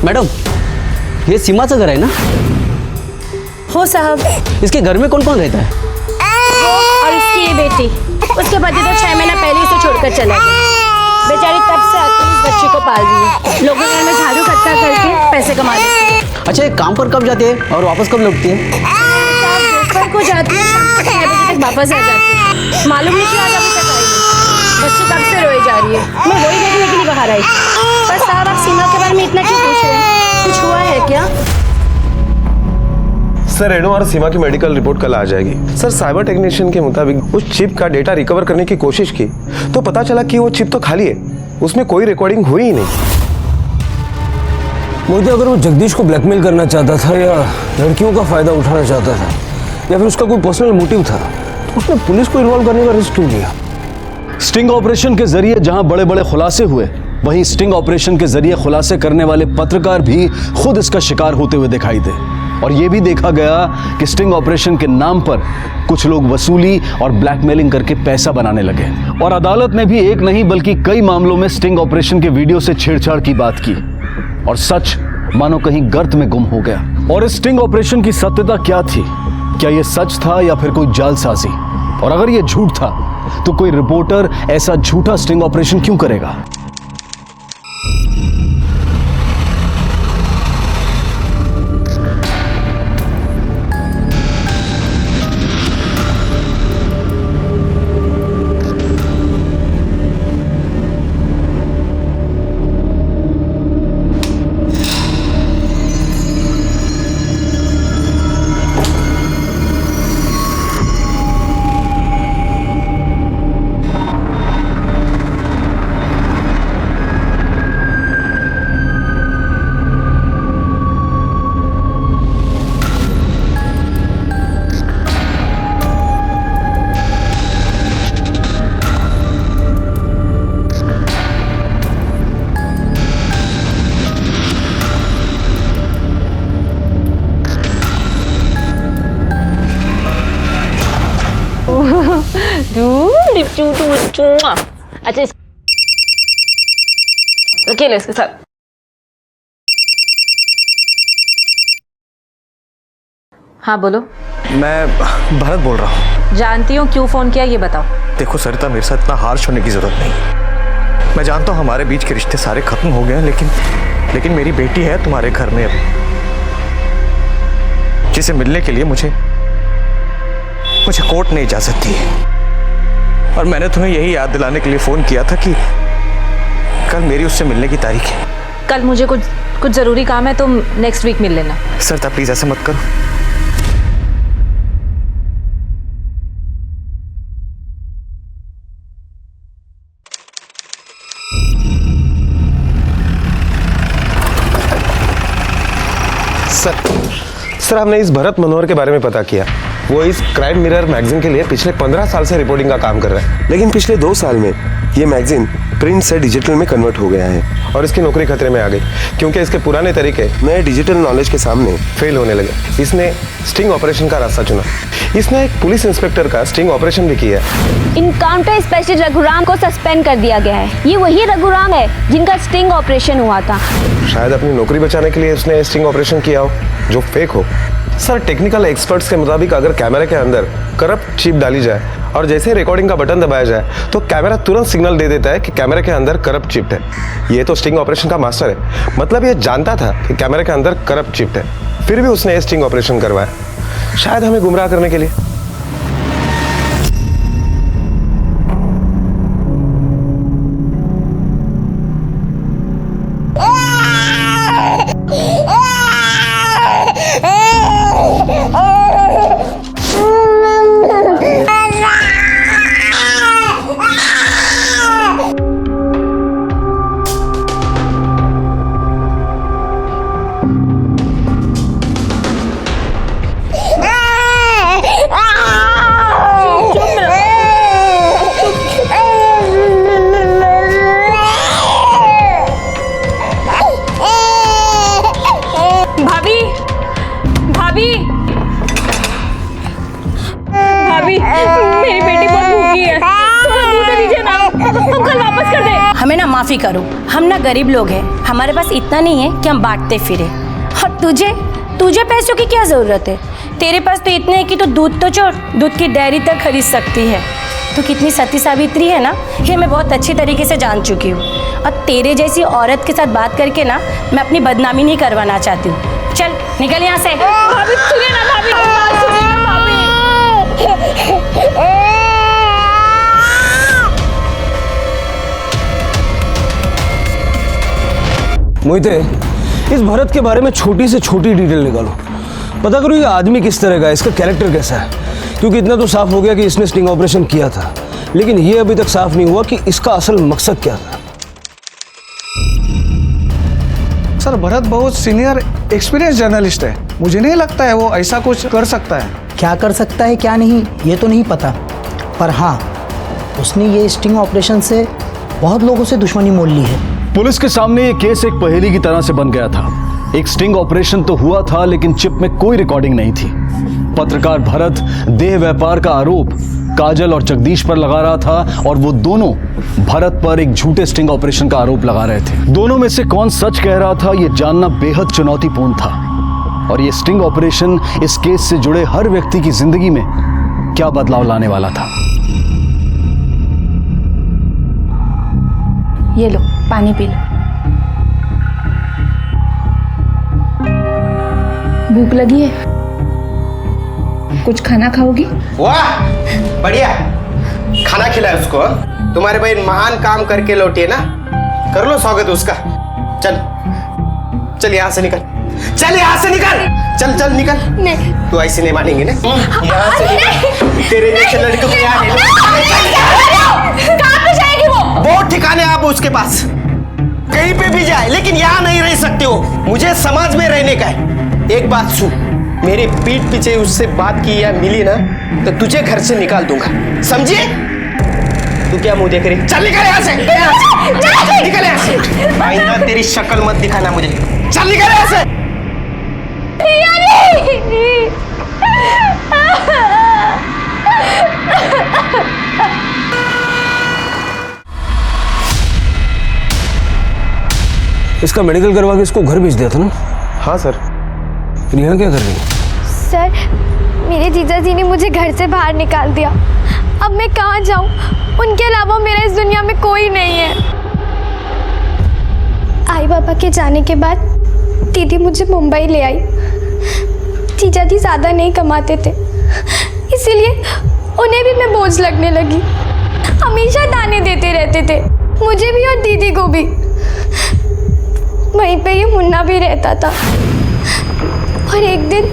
मैडम, ये सीमाचं घर है ना? हो साहब। इसके घर में कौन कौन रहता है? और इसकी ये बेटी, उसके पति तो 6 महीना पहले इसे छोड़कर चला गया। बेचारी तब से अकेली इस बच्ची को पाल रही है। लोगों के घर में झाड़ू इकट्ठा करके पैसे कमा लेती है। अच्छा, ये काम पर कब जाती है और वापस कब लौटती है? दोपहर को जाती है, शाम को 6 बजे तक वापस आ जाती है। मालूम नहीं क्यों आज अभी तक आई नहीं। बच्ची कब से रोई जा रही है। मैं वही देखने के लिए बाहर आई। पर साहब, आप सीमा के बारे में इतना क्यों पूछ रहे हैं? कुछ हुआ है क्या? सर, रेणु और सीमा की मेडिकल रिपोर्ट कल आ जाएगी। सर, साइबर टेक्नीशियन के मुताबिक उस चिप का डेटा रिकवर करने की कोशिश की तो पता चला कि वो चिप तो खाली है, उसमें कोई रिकॉर्डिंग हुई ही नहीं। मुझे अगर वो जगदीश को ब्लैकमेल करना चाहता था या लड़कियों का फायदा उठाना चाहता था या फिर उसका कोई पर्सनल मोटिव था, तो उसने पुलिस को इन्वॉल्व करने का रिस्क क्यों लिया? स्टिंग ऑपरेशन के जरिए जहां बड़े बड़े खुलासे हुए, वहीं स्टिंग ऑपरेशन के जरिए खुलासे करने वाले पत्रकार भी खुद इसका शिकार होते हुए दिखाई दे। और यह भी देखा गया कि स्टिंग ऑपरेशन के नाम पर कुछ लोग वसूली और ब्लैकमेलिंग करके पैसा बनाने लगे। और अदालत ने भी एक नहीं बल्कि कई मामलों में स्टिंग ऑपरेशन के वीडियो से छेड़छाड़ की बात की और सच मानो कहीं गर्त में गुम हो गया। और इस स्टिंग ऑपरेशन की सत्यता क्या थी? क्या यह सच था या फिर कोई जालसाजी? और अगर यह झूठ था तो कोई रिपोर्टर ऐसा झूठा स्टिंग ऑपरेशन क्यों करेगा? अच्छा अकेले इसके साथ। हाँ बोलो। मैं भरत बोल रहा हूँ। जानती हूँ, क्यों फोन किया ये बताओ। देखो सरिता, मेरे साथ इतना हार्श होने की जरूरत नहीं। मैं जानता हूँ हमारे बीच के रिश्ते सारे खत्म हो गए हैं, लेकिन मेरी बेटी है तुम्हारे घर में, जिसे मिलने के लिए मुझे कोर्ट ने इजाजत दी है। और मैंने तुम्हें यही याद दिलाने के लिए फोन किया था कि कल मेरी उससे मिलने की तारीख है। कल मुझे कुछ जरूरी काम है, तुम नेक्स्ट वीक मिल लेना। सरिता प्लीज ऐसा मत करो। सर हमने इस भरत मनोहर के बारे में पता किया। वो इस क्राइम मिरर मैगजीन के लिए पिछले 15 साल से रिपोर्टिंग का काम कर रहा है, लेकिन पिछले 2 साल में ये मैगजीन प्रिंट से डिजिटल में कन्वर्ट हो गया है और इसकी नौकरी खतरे में आ गई क्योंकि इसके पुराने तरीके नए डिजिटल नॉलेज के सामने फेल होने लगे। इसने स्टिंग ऑपरेशन का रास्ता चुना। इसने एक पुलिस इंस्पेक्टर का स्टिंग ऑपरेशन भी किया। इनकाउंटर स्पेशलिस्ट रघुराम को सस्पेंड कर दिया गया है। ये वही रघुराम है जिनका स्टिंग ऑपरेशन हुआ था। शायद अपनी नौकरी बचाने के लिए उसने स्टिंग ऑपरेशन किया हो जो फेक हो। सर टेक्निकल एक्सपर्ट्स के मुताबिक अगर कैमरे के अंदर करप्ट चिप डाली जाए और जैसे रिकॉर्डिंग का बटन दबाया जाए तो कैमरा तुरंत सिग्नल दे देता है कि कैमरे के अंदर करप्ट चिप है। ये तो स्टिंग ऑपरेशन का मास्टर है, मतलब ये जानता था कि कैमरे के अंदर करप्ट चिप है, फिर भी उसने स्टिंग ऑपरेशन करवाया, शायद हमें गुमराह करने के लिए। माफी करो, हम ना गरीब लोग हैं, हमारे पास इतना नहीं है कि हम बांटते फिरे। और तुझे पैसों की क्या जरूरत है? तेरे पास तो इतने है कि तू दूध तो छोड़, दूध की डेयरी तक खरीद सकती है। तू कितनी सती सावित्री है ना, ये मैं बहुत अच्छी तरीके से जान चुकी हूँ। और तेरे जैसी औरत के साथ बात करके ना मैं अपनी बदनामी नहीं करवाना चाहती हूँ। चल निकल यहाँ से। भाभी सुनिए ना, भाभी बात सुनिए ना, भाभी। मोहिते, इस भरत के बारे में छोटी से छोटी डिटेल निकालो, पता करो ये आदमी किस तरह का है, इसका कैरेक्टर कैसा है। क्योंकि इतना तो साफ हो गया कि इसने स्टिंग ऑपरेशन किया था, लेकिन ये अभी तक साफ नहीं हुआ कि इसका असल मकसद क्या था। सर भरत बहुत सीनियर एक्सपीरियंस जर्नलिस्ट है, मुझे नहीं लगता है वो ऐसा कुछ कर सकता है। क्या कर सकता है क्या नहीं ये तो नहीं पता, पर हाँ उसने ये स्टिंग ऑपरेशन से बहुत लोगों से दुश्मनी मोल ली है। पुलिस के सामने ये केस एक पहेली की तरह से बन गया था। एक स्टिंग ऑपरेशन तो हुआ था, लेकिन चिप में कोई रिकॉर्डिंग नहीं थी। पत्रकार भरत देह व्यापार का आरोप काजल और जगदीश पर लगा रहा था और वो दोनों भरत पर एक झूठे स्टिंग ऑपरेशन का आरोप लगा रहे थे। दोनों में से कौन सच कह रहा था, यह जानना बेहद चुनौतीपूर्ण था। और ये स्टिंग ऑपरेशन इस केस से जुड़े हर व्यक्ति की जिंदगी में क्या बदलाव लाने वाला था। ये लो पानी पी लो। भूख लगी है? कुछ खाना खाओगी? वाह बढ़िया, खाना खिलाए उसको। तुम्हारे भाई महान काम करके लौटे ना, कर लो स्वागत उसका। चल चल यहाँ से निकल, चल यहाँ से निकल, चल चल निकल। नहीं तू ऐसे नहीं मानेंगे ना, यहाँ से निकल। तेरे जैसे लड़के को यहाँ कहाँ पे जाएगी वो? बहुत ठिकाने आप उसके पास, कहीं पे भी जाए, लेकिन यहाँ नहीं रह सकते हो। मुझे समाज में रहने का है। एक बात सुन, मेरे पीठ पीछे उससे बात की या मिली ना तो तुझे घर से निकाल दूंगा, समझिए? तू क्या मुंह देख रही? चल निकल यहाँ से, चल निकल यहाँ से। आईना तेरी शक्ल मत दिखाना मुझे, चल निकल यहाँ से। इसका मेडिकल करवा के इसको घर भेज दिया था ना? हाँ सर। रिया क्या कर रही है? सर मेरे जीजा जी ने मुझे घर से बाहर निकाल दिया। अब मैं कहाँ जाऊँ? उनके अलावा मेरा इस दुनिया में कोई नहीं है। आई बाबा के जाने के बाद दीदी मुझे मुंबई ले आई। जीजा जी ज़्यादा नहीं कमाते थे, इसीलिए उन्हें भी मैं बोझ लगने लगी। हमेशा ताने देते रहते थे, मुझे भी और दीदी को भी। वहीं पे ये मुन्ना भी रहता था। और एक दिन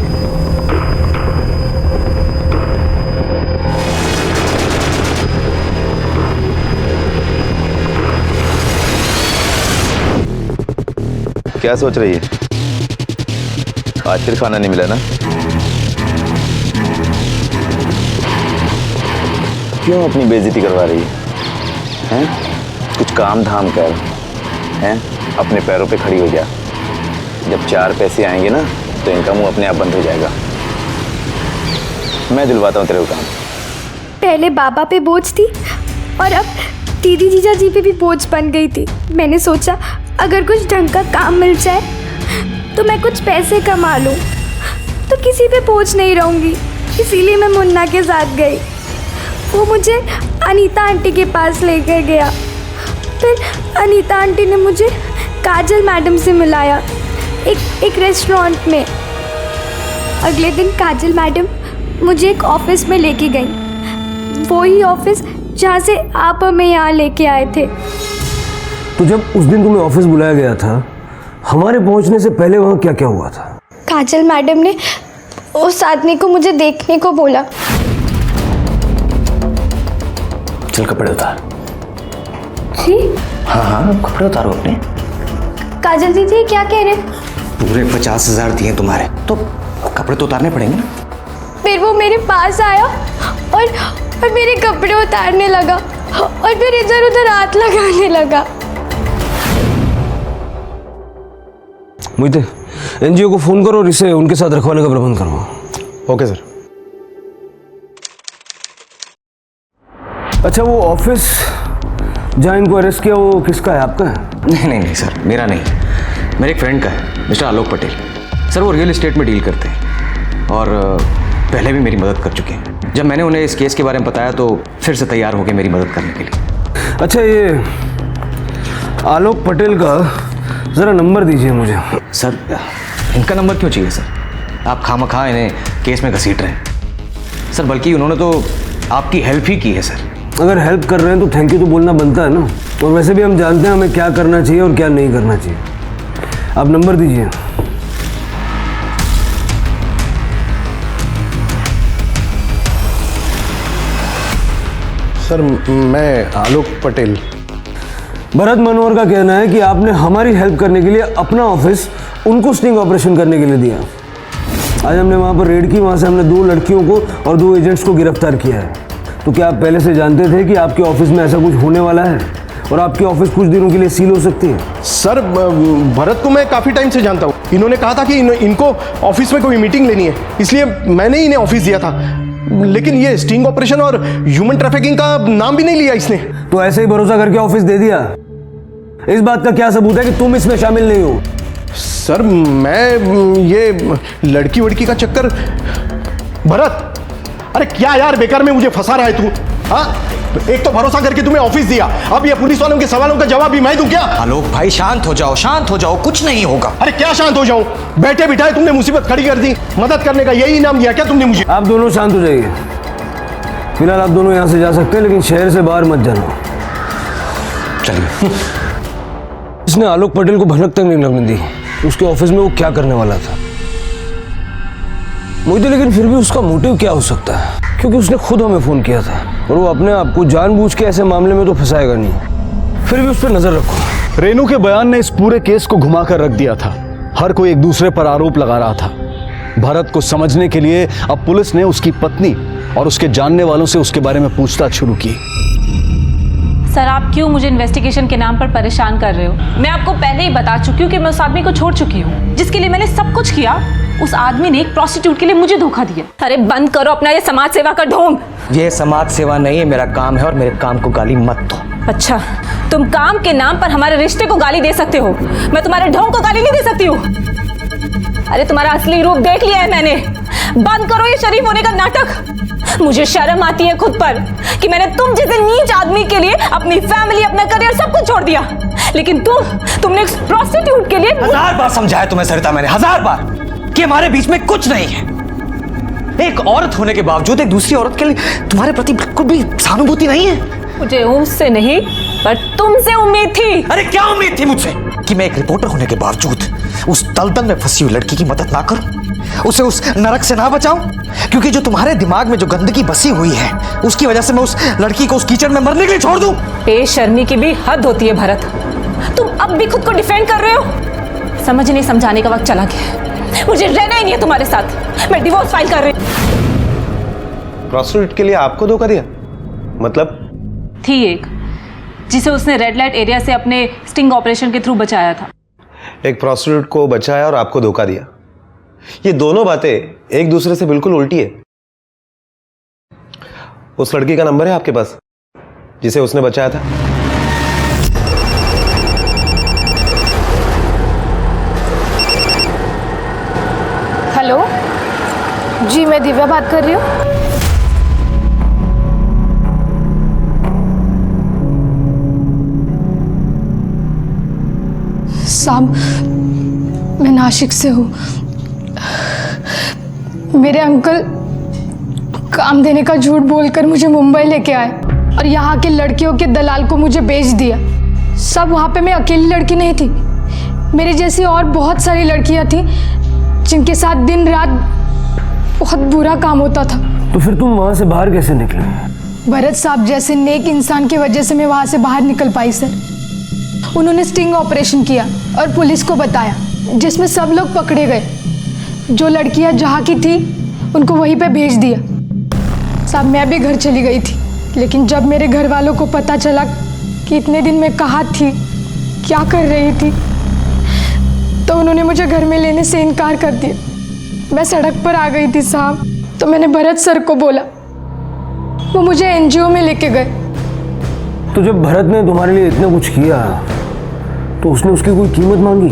क्या सोच रही है? आज फिर खाना नहीं मिला ना? क्यों अपनी बेइज्जती करवा रही है? कुछ काम धाम कर, हैं? अपने पैरों पे खड़ी हो जा। जब 4 पैसे आएंगे ना तो इनका मुंह अपने आप बंद हो जाएगा। मैं दिलवाता हूँ तेरे को काम। पहले बाबा पे बोझ थी और अब दीदी जीजा जी पे भी बोझ बन गई थी। मैंने सोचा अगर कुछ ढंग का काम मिल जाए तो मैं कुछ पैसे कमा लूँ, तो किसी पे बोझ नहीं रहूँगी। इसीलिए मैं मुन्ना के साथ गई। वो मुझे अनीता आंटी के पास लेकर गया। फिर अनीता आंटी ने मुझे काजल मैडम से मिलाया एक रेस्टोरेंट में। अगले दिन काजल मैडम मुझे एक ऑफिस में लेके गई, वही ऑफिस जहाँ से आप हमें यहाँ लेके आए थे। तो जब उस दिन तुम्हें ऑफिस बुलाया गया था, हमारे पहुंचने से पहले वहाँ क्या क्या हुआ था? काजल मैडम ने उस आदमी को मुझे देखने को बोला। चल कपड़े उतार। जी? हाँ हाँ कपड़े उतारो अपने। काजल दीदी क्या कह रहे हैं? पूरे 50,000 दिए तुम्हारे, तो कपड़े तो उतारने पड़ेंगे ना। फिर वो मेरे पास आया और मेरे कपड़े उतारने लगा और फिर इधर उधर हाथ लगाने लगा। मोहिते, एनजीओ को फोन करो और इसे उनके साथ रखवाने का प्रबंध करो। Okay sir. अच्छा, वो ऑफिस जहाँ इनको अरेस्ट किया वो किसका है? आपका है? नहीं सर, मेरा नहीं, मेरे एक फ्रेंड का है, मिस्टर आलोक पटेल। सर वो रियल एस्टेट में डील करते हैं और पहले भी मेरी मदद कर चुके हैं। जब मैंने उन्हें इस केस के बारे में बताया तो फिर से तैयार हो गए मेरी मदद करने के लिए। अच्छा, ये आलोक पटेल का ज़रा नंबर दीजिए मुझे। सर इनका नंबर क्यों चाहिए सर? आप खामखा इन्हें केस में घसीट रहे हैं सर, बल्कि उन्होंने तो आपकी हेल्प ही की है सर। अगर हेल्प कर रहे हैं तो थैंक यू तो बोलना बनता है ना। और वैसे भी हम जानते हैं हमें क्या करना चाहिए और क्या नहीं करना चाहिए। आप नंबर दीजिए। सर मैं आलोक पटेल। भरत मनोहर का कहना है कि आपने हमारी हेल्प करने के लिए अपना ऑफिस उनको स्टिंग ऑपरेशन करने के लिए दिया। आज हमने वहाँ पर रेड की, वहाँ से हमने 2 लड़कियों को और 2 एजेंट्स को गिरफ्तार किया है। तो क्या आप पहले से जानते थे कि आपके ऑफिस में ऐसा कुछ होने वाला है और आपकी ऑफिस कुछ दिनों के लिए सील हो सकती है? सर भरत को मैं काफ़ी टाइम से जानता हूँ। इन्होंने कहा था कि इनको ऑफिस में कोई मीटिंग लेनी है, इसलिए मैंने इन्हें ऑफिस दिया था। लेकिन ये स्टिंग ऑपरेशन और ह्यूमन ट्रैफिकिंग का नाम भी नहीं लिया इसने। तो ऐसे ही भरोसा करके ऑफिस दे दिया? इस बात का क्या सबूत है कि तुम इसमें शामिल नहीं हो? सर मैं ये लड़की वड़की का चक्कर। भरत, अरे क्या यार बेकार में मुझे फंसा रहा है तू? हाँ, एक तो भरोसा करके तुम्हें ऑफिस दिया, अब ये पुलिस वालों के सवालों का जवाब भी मैं दूं क्या? आलोक भाई शांत हो जाओ, कुछ नहीं होगा। अरे क्या शांत हो जाऊं? बैठे बिठाए तुमने मुसीबत खड़ी कर दी, मदद करने का यही इनाम दिया क्या तुमने मुझे? आप दोनों शांत हो जाइए। फिलहाल आप दोनों यहाँ से जा सकते हैं, लेकिन शहर से बाहर मत जाना। चलिए। इसने आलोक पटेल को भनक तक नहीं लगने दी उसके ऑफिस में वो क्या करने वाला था। मुझे लेकिन फिर भी उसका मोटिव क्या हो सकता है, क्योंकि उसने खुद हमें फोन किया था और वो अपने आप को जानबूझ के ऐसे मामले में तो फंसाएगा नहीं। फिर भी उस पर नजर रखो। रेनू के बयान ने इस पूरे केस को घुमाकर रख दिया था। हर कोई एक दूसरे पर आरोप लगा रहा था। भरत को समझने के लिए अब पुलिस ने उसकी पत्नी और उसके जानने वालों से उसके बारे में पूछताछ शुरू की। सर, आप क्यों मुझे इन्वेस्टिगेशन के नाम पर परेशान कर रहे हो? मैं आपको पहले ही बता चुकी हूँ कि मैं उस आदमी को छोड़ चुकी हूँ, जिसके लिए मैंने सब कुछ किया। उस आदमी ने एक प्रोस्टिट्यूट के लिए मुझे धोखा दिया। अरे बंद करो अपना ये समाज सेवा का ढोंग। ये समाज सेवा नहीं है, मेरा काम है और मेरे काम को गाली मत दो। अच्छा, तुम काम के नाम पर हमारे रिश्ते को गाली दे सकते हो, मैं तुम्हारे ढोंग को गाली नहीं दे सकती हूँ। अरे तुम्हारा असली रूप देख लिया है मैंने। बंद करो ये शरीफ होने का नाटक। मुझे शर्म आती है खुद पर कि मैंने तुम जैसे नीच आदमी के लिए अपनी फैमिली, अपना करियर सब कुछ छोड़ दिया, लेकिन तुमने एक प्रोस्टिट्यूट के लिए 1000 बार समझाया तुम्हें सरिता, मैंने 1000 बार कि हमारे बीच में कुछ नहीं है। एक औरत होने के बावजूद एक दूसरी औरत के लिए तुम्हारे प्रति बिल्कुल भी सहानुभूति नहीं है। मुझे उससे नहीं पर तुमसे उम्मीद थी। अरे क्या उम्मीद थी मुझसे? कि मैं एक रिपोर्टर होने के बावजूद उस दलदल में फंसी हुई लड़की की मदद ना करूं, उसे उस नरक से ना बचाऊं, क्योंकि जो तुम्हारे दिमाग में जो गंदगी बसी हुई है उसकी वजह से मैं उस लड़की को उस कीचड़ में मरने के लिए छोड़ दूं। बेशर्मी की भी हद होती है भरत। तुम अब भी खुद को डिफेंड कर रहे हो। समझने समझाने का वक्त चला गया। मुझे रहना ही नहीं है तुम्हारे साथ। मैं डिवोर्स फाइल कर रही हूं। प्रोस्टिट्यूट के लिए आपको धोखा दिया? मतलब? थी एक जिसे उसने रेड लाइट एरिया से अपने स्टिंग ऑपरेशन के थ्रू बचाया था। एक प्रोस्टिट्यूट को बचाया और आपको धोखा दिया, ये दोनों बातें एक दूसरे से बिल्कुल उल्टी है। उस लड़की का नंबर है आपके पास जिसे उसने बचाया था? हेलो जी, मैं दिव्या बात कर रही हूँ। साहब, मैं नासिक से हूँ। मेरे अंकल काम देने का झूठ बोलकर मुझे मुंबई लेके आए और यहाँ के लड़कियों के दलाल को मुझे बेच दिया। सब वहाँ पे मैं अकेली लड़की नहीं थी, मेरे जैसी और बहुत सारी लड़कियाँ थी जिनके साथ दिन रात बहुत बुरा काम होता था। तो फिर तुम वहाँ से बाहर कैसे निकले? भरत साहब जैसे नेक इंसान की वजह से मैं वहाँ से बाहर निकल पाई सर। उन्होंने स्टिंग ऑपरेशन किया और पुलिस को बताया, जिसमें सब लोग पकड़े गए। जो लड़कियां जहाँ की थी उनको वहीं पे भेज दिया। साहब, मैं भी घर चली गई थी, लेकिन जब मेरे घर वालों को पता चला कि इतने दिन मैं कहाँ थी, क्या कर रही थी, तो उन्होंने मुझे घर में लेने से इनकार कर दिया। मैं सड़क पर आ गई थी साहब, तो मैंने भरत सर को बोला, वो मुझे एनजीओ में लेके गए। तो जब भरत ने तुम्हारे लिए इतना कुछ किया तो उसने उसकी कोई कीमत मांगी?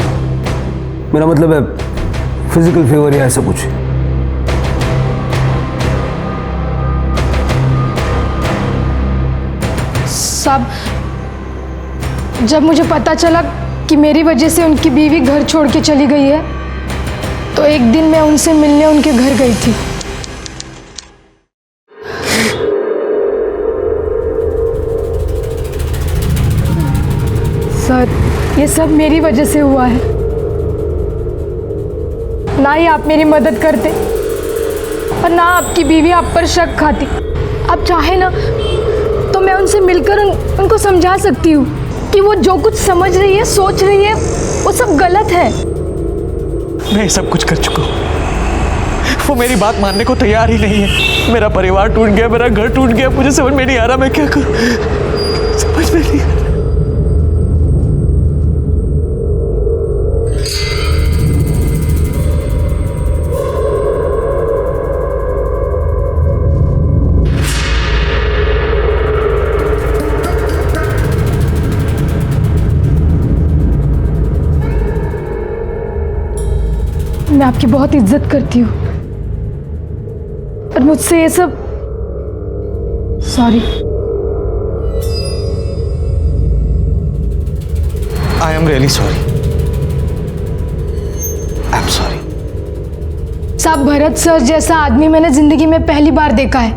मेरा मतलब है फिजिकल फेवर या ऐसा कुछ? साहब, जब मुझे पता चला कि मेरी वजह से उनकी बीवी घर छोड़ के चली गई है, तो एक दिन मैं उनसे मिलने उनके घर गई थी। सर, ये सब मेरी वजह से हुआ है। ना ही आप मेरी मदद करते और ना आपकी बीवी आप पर शक खाती। आप चाहे ना तो मैं उनसे मिलकर उनको समझा सकती हूँ कि वो जो कुछ समझ रही है, सोच रही है, वो सब गलत है। मैं सब कुछ कर चुका हूँ। वो मेरी बात मानने को तैयार ही नहीं है। मेरा परिवार टूट गया, मेरा घर टूट गया, मुझे समझ में नहीं आ रहा मैं क्या करूँ, समझ में नहीं आ रहा। मैं आपकी बहुत इज्जत करती हूँ, पर मुझसे ये सब sorry. I am really sorry. I am sorry. साहब, भरत सर जैसा आदमी मैंने जिंदगी में पहली बार देखा है,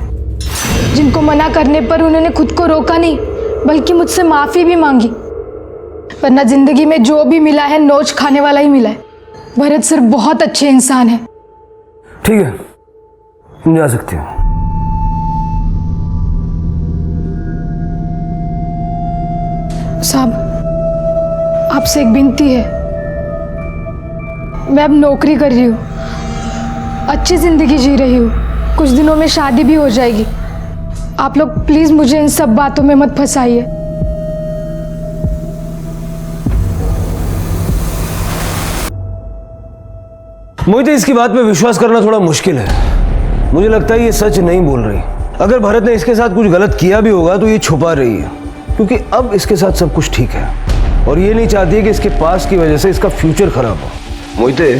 जिनको मना करने पर उन्होंने खुद को रोका नहीं बल्कि मुझसे माफी भी मांगी। वरना जिंदगी में जो भी मिला है नोच खाने वाला ही मिला है। भरत सर बहुत अच्छे इंसान है। ठीक है, तुम जा सकते हो। साहब, आपसे एक विनती है। मैं अब नौकरी कर रही हूँ, अच्छी जिंदगी जी रही हूँ, कुछ दिनों में शादी भी हो जाएगी। आप लोग प्लीज मुझे इन सब बातों में मत फंसाइए। मुझे इसकी बात पे विश्वास करना थोड़ा मुश्किल है। मुझे लगता है ये सच नहीं बोल रही। अगर भरत ने इसके साथ कुछ गलत किया भी होगा तो ये छुपा रही है, क्योंकि अब इसके साथ सब कुछ ठीक है और ये नहीं चाहती है कि इसके पास की वजह से इसका फ्यूचर खराब हो। मोहिते,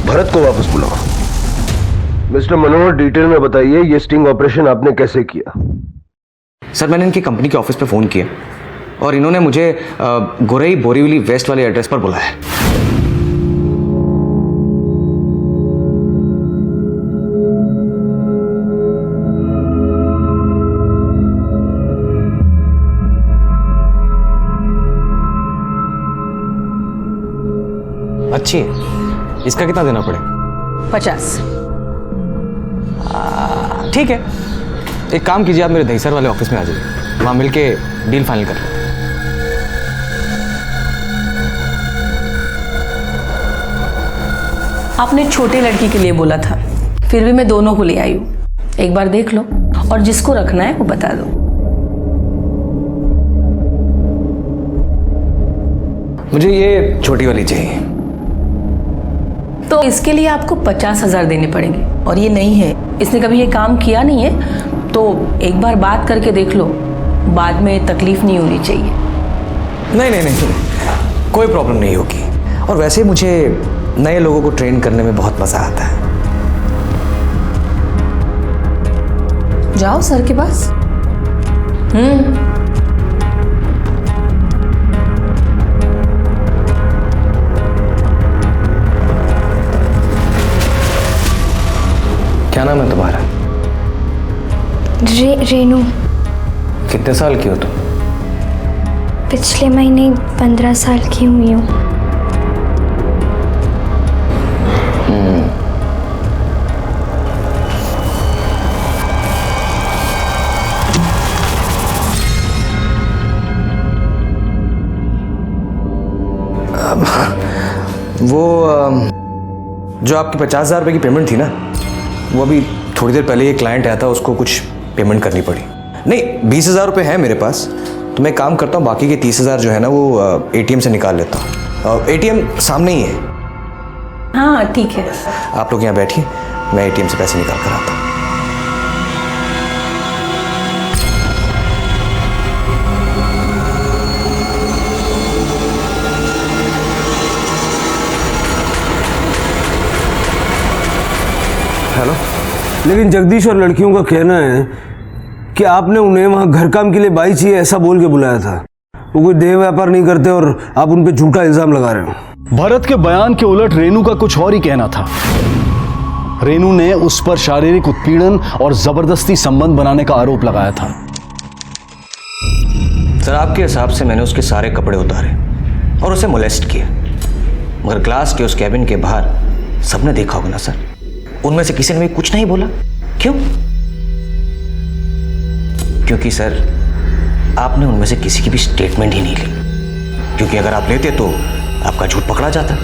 भरत को वापस बुलाओ। मिस्टर मनोहर, डिटेल में बताइए ये स्टिंग ऑपरेशन आपने कैसे किया? सर, मैंने इनकी कंपनी के ऑफिस पे फ़ोन किया और इन्होंने मुझे गोरई बोरीवली वेस्ट वाले एड्रेस पर बुलाया। अच्छी है। इसका कितना देना पड़ेगा? 50। ठीक है, एक काम कीजिए, आप मेरे दहीसर वाले ऑफिस में आ जाइए, वहाँ मिलके डील फाइनल कर लेते हैं। आपने छोटे लड़की के लिए बोला था, फिर भी मैं दोनों को ले आई हूँ। एक बार देख लो और जिसको रखना है वो बता दो। मुझे ये छोटी वाली चाहिए। तो इसके लिए आपको 50,000 देने पड़ेंगे और ये नहीं है, इसने कभी ये काम किया नहीं है, तो एक बार बात करके देख लो, बाद में तकलीफ नहीं होनी चाहिए। नहीं नहीं नहीं, कोई प्रॉब्लम नहीं होगी। और वैसे मुझे नए लोगों को ट्रेन करने में बहुत मजा आता है। जाओ सर के पास। क्या नाम है तुम्हारा? रेनू। कितने साल की हो तुम? पिछले महीने 15 साल की हुई हूँ। वो जो आपकी 50,000 रुपये की पेमेंट थी ना, वो अभी थोड़ी देर पहले ये क्लाइंट आया था, उसको कुछ पेमेंट करनी पड़ी। नहीं, 20,000 रुपये है मेरे पास, तो मैं काम करता हूँ, बाकी के 30,000 जो है ना वो एटीएम से निकाल लेता हूँ। एटीएम सामने ही है। हाँ ठीक है, आप लोग यहाँ बैठिए, मैं एटीएम से पैसे निकाल कर आता हूँ। हेलो। लेकिन जगदीश और लड़कियों का कहना है कि आपने उन्हें वहां घर काम के लिए बाई चाहिए ऐसा बोल के बुलाया था। वो कोई देह व्यापार नहीं करते और आप उन पे झूठा इल्जाम लगा रहे हो। भरत के बयान के उलट रेनू का कुछ और ही कहना था। रेनू ने उस पर शारीरिक उत्पीड़न और जबरदस्ती संबंध बनाने का आरोप लगाया था। सर, आपके हिसाब से मैंने उसके सारे कपड़े उतारे और उसे मोलेस्ट किया, मगर ग्लास के उस कैबिन के बाहर सबने देखा होगा ना सर, उनमें से किसी ने भी कुछ नहीं बोला। क्यों? क्योंकि सर आपने उनमें से किसी की भी स्टेटमेंट ही नहीं ली, क्योंकि अगर आप लेते तो आपका झूठ पकड़ा जाता।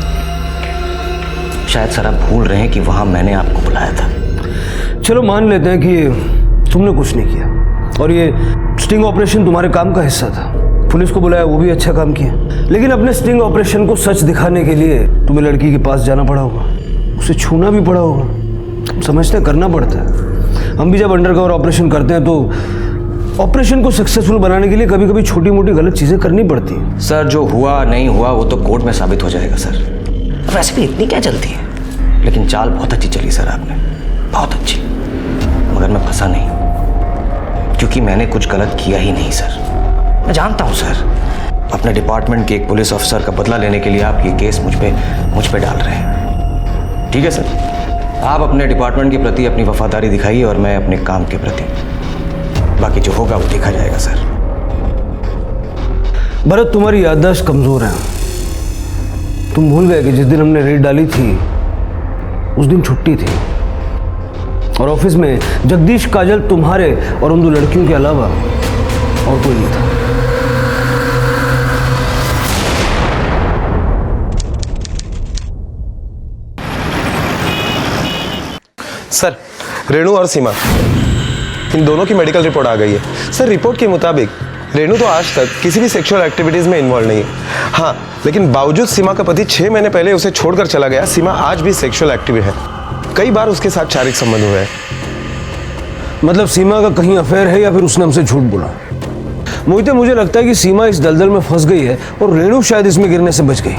शायद सर आप भूल रहे हैं कि वहां मैंने आपको बुलाया था। चलो मान लेते हैं कि तुमने कुछ नहीं किया और ये स्टिंग ऑपरेशन तुम्हारे काम का हिस्सा था। पुलिस को बुलाया, वो भी अच्छा काम किया, लेकिन अपने स्टिंग ऑपरेशन को सच दिखाने के लिए तुम्हें लड़की के पास जाना पड़ा होगा, उसे छूना भी पड़ा होगा। समझते करना पड़ता है। हम भी जब अंडरकवर ऑपरेशन करते हैं तो ऑपरेशन को सक्सेसफुल बनाने के लिए कभी कभी छोटी मोटी गलत चीजें करनी पड़ती हैं। सर जो हुआ नहीं हुआ वो तो कोर्ट में साबित हो जाएगा सर। वैसे भी इतनी क्या जल्दी है? लेकिन चाल बहुत अच्छी चली सर आपने, बहुत अच्छी। मगर मैं फंसा नहीं, क्योंकि मैंने कुछ गलत किया ही नहीं सर। मैं जानता हूं सर, अपने डिपार्टमेंट के एक पुलिस ऑफिसर का बदला लेने के लिए आप ये केस मुझ पे डाल रहे हैं। ठीक है सर, आप अपने डिपार्टमेंट के प्रति अपनी वफादारी दिखाइए और मैं अपने काम के प्रति। बाकी जो होगा वो देखा जाएगा सर। भरत, तुम्हारी याददाश्त कमजोर है। तुम भूल गए कि जिस दिन हमने रेड डाली थी उस दिन छुट्टी थी और ऑफिस में जगदीश, काजल, तुम्हारे और उन 2 लड़कियों के अलावा और कोई नहीं था। सर, रेणु और सीमा, इन दोनों की मेडिकल रिपोर्ट आ गई है। सर, रिपोर्ट के मुताबिक रेणु तो आज तक किसी भी सेक्सुअल एक्टिविटीज में इन्वॉल्व नहीं है। हाँ, लेकिन बावजूद सीमा का पति 6 महीने पहले उसे छोड़कर चला गया, सीमा आज भी सेक्सुअल एक्टिव है। कई बार उसके साथ शारीरिक संबंध हुए हैं। मतलब सीमा का कहीं अफेयर है या फिर उसने हमसे झूठ बोला? मोहिते, मुझे लगता है कि सीमा इस दलदल में फंस गई है और रेणु शायद इसमें गिरने से बच गई।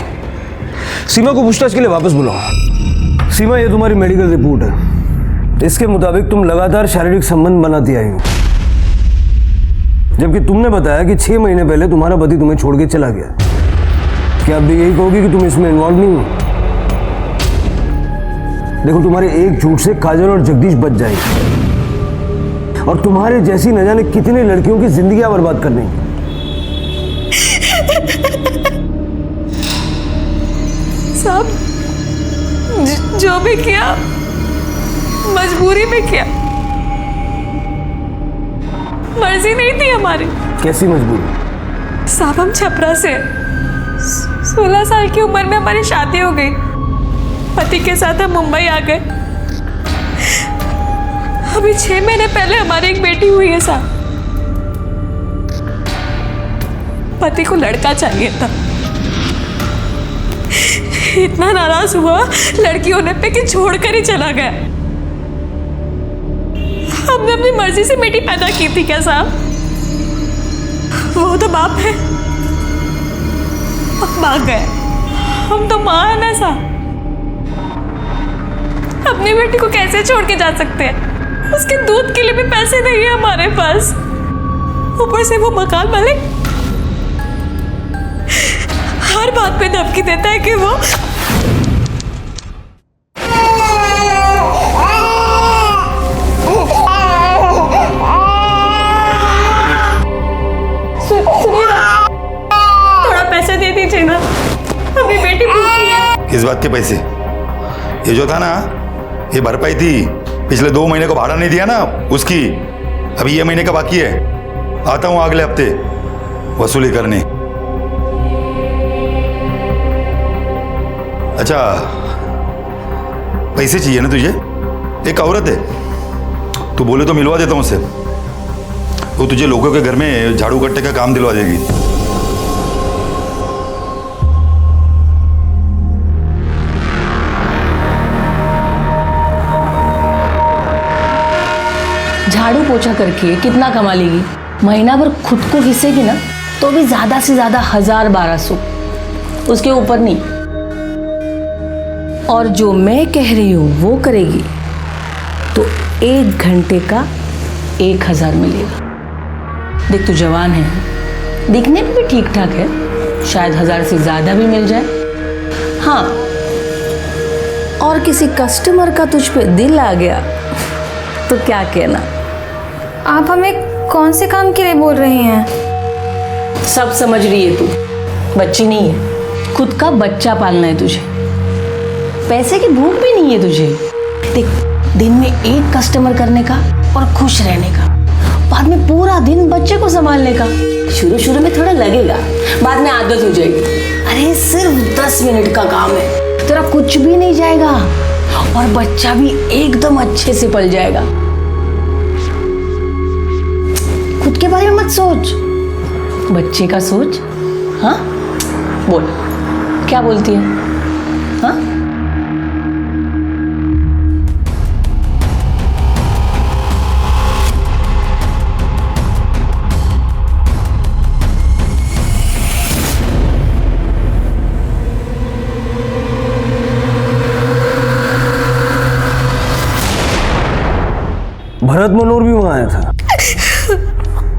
सीमा को पूछताछ के लिए वापस बुलाओ। सीमा, ये तुम्हारी मेडिकल रिपोर्ट है। इसके मुताबिक तुम लगातार शारीरिक संबंध बनाती आई हो, जबकि तुमने बताया कि 6 महीने पहले तुम्हारा पति तुम्हें छोड़ के चला गया। क्या आप भी यही कहोगे कि तुम इसमें इन्वॉल्व नहीं हो? देखो, तुम्हारे एक झूठ से काजल और जगदीश बच जाएंगे और तुम्हारे जैसी न जाने कितने लड़कियों की जिंदगियां बर्बाद कर देंगे। साहब, जो भी किया मजबूरी में किया, मर्जी नहीं थी हमारी। कैसी मजबूरी? साहब, हम छपरा से 16 साल की उम्र में हमारी शादी हो गई। पति के साथ हम मुंबई आ गए। अभी 6 महीने पहले हमारी एक बेटी हुई है साहब। पति को लड़का चाहिए था, इतना नाराज हुआ लड़की होने पे कि छोड़कर ही चला गया। हमने अपनी मर्जी से बेटी पैदा की थी क्या साहब? वो तो बाप है, अब भाग गए। हम तो माँ है ना साहब, अपनी बेटी को कैसे छोड़ के जा सकते हैं? उसके दूध के लिए भी पैसे नहीं है हमारे पास। ऊपर से वो मकान मालिक हर बात पे धमकी देता है कि वो थोड़ा पैसे दे दीजिए ना, अभी बेटी भूखी है। किस बात के पैसे? ये जो था ना, ये भरपाई थी। पिछले 2 महीने को भाड़ा नहीं दिया ना उसकी, अभी ये महीने का बाकी है। आता हूँ अगले हफ्ते वसूली करने। अच्छा, पैसे चाहिए ना तुझे? एक औरत है, तू बोले तो मिलवा देता हूँ उससे। वो तुझे लोगों के घर में झाड़ू कट्टे का काम दिलवा देगी। झाड़ू पोछा करके कितना कमा लेगी? महीना भर खुद को घिसेगी ना तो भी ज्यादा से ज्यादा 1000-1200, उसके ऊपर नहीं। और जो मैं कह रही हूँ वो करेगी तो 1 घंटे का 1000 मिलेगा। देख, तू जवान है, दिखने में भी ठीक ठाक है, शायद 1000 से ज्यादा भी मिल जाए। हाँ, और किसी कस्टमर का तुझ पे दिल आ गया तो क्या कहना? आप हमें कौन से काम के लिए बोल रहे हैं? सब समझ रही है तू, बच्ची नहीं है, खुद का बच्चा पालना है तुझे। पैसे की भूख भी नहीं है तुझे। देख, दिन में 1 कस्टमर करने का और खुश रहने का, बाद में पूरा दिन बच्चे को संभालने का। शुरू में थोड़ा लगेगा, बाद में आदत हो जाएगी। अरे सिर्फ 10 मिनट का काम है, तेरा कुछ भी नहीं जाएगा और बच्चा भी एकदम अच्छे से पल जाएगा। खुद के बारे में मत सोच, बच्चे का सोच। हाँ, बोल, क्या बोलती है? हाँ, भरत मनोहर भी वहां आया था,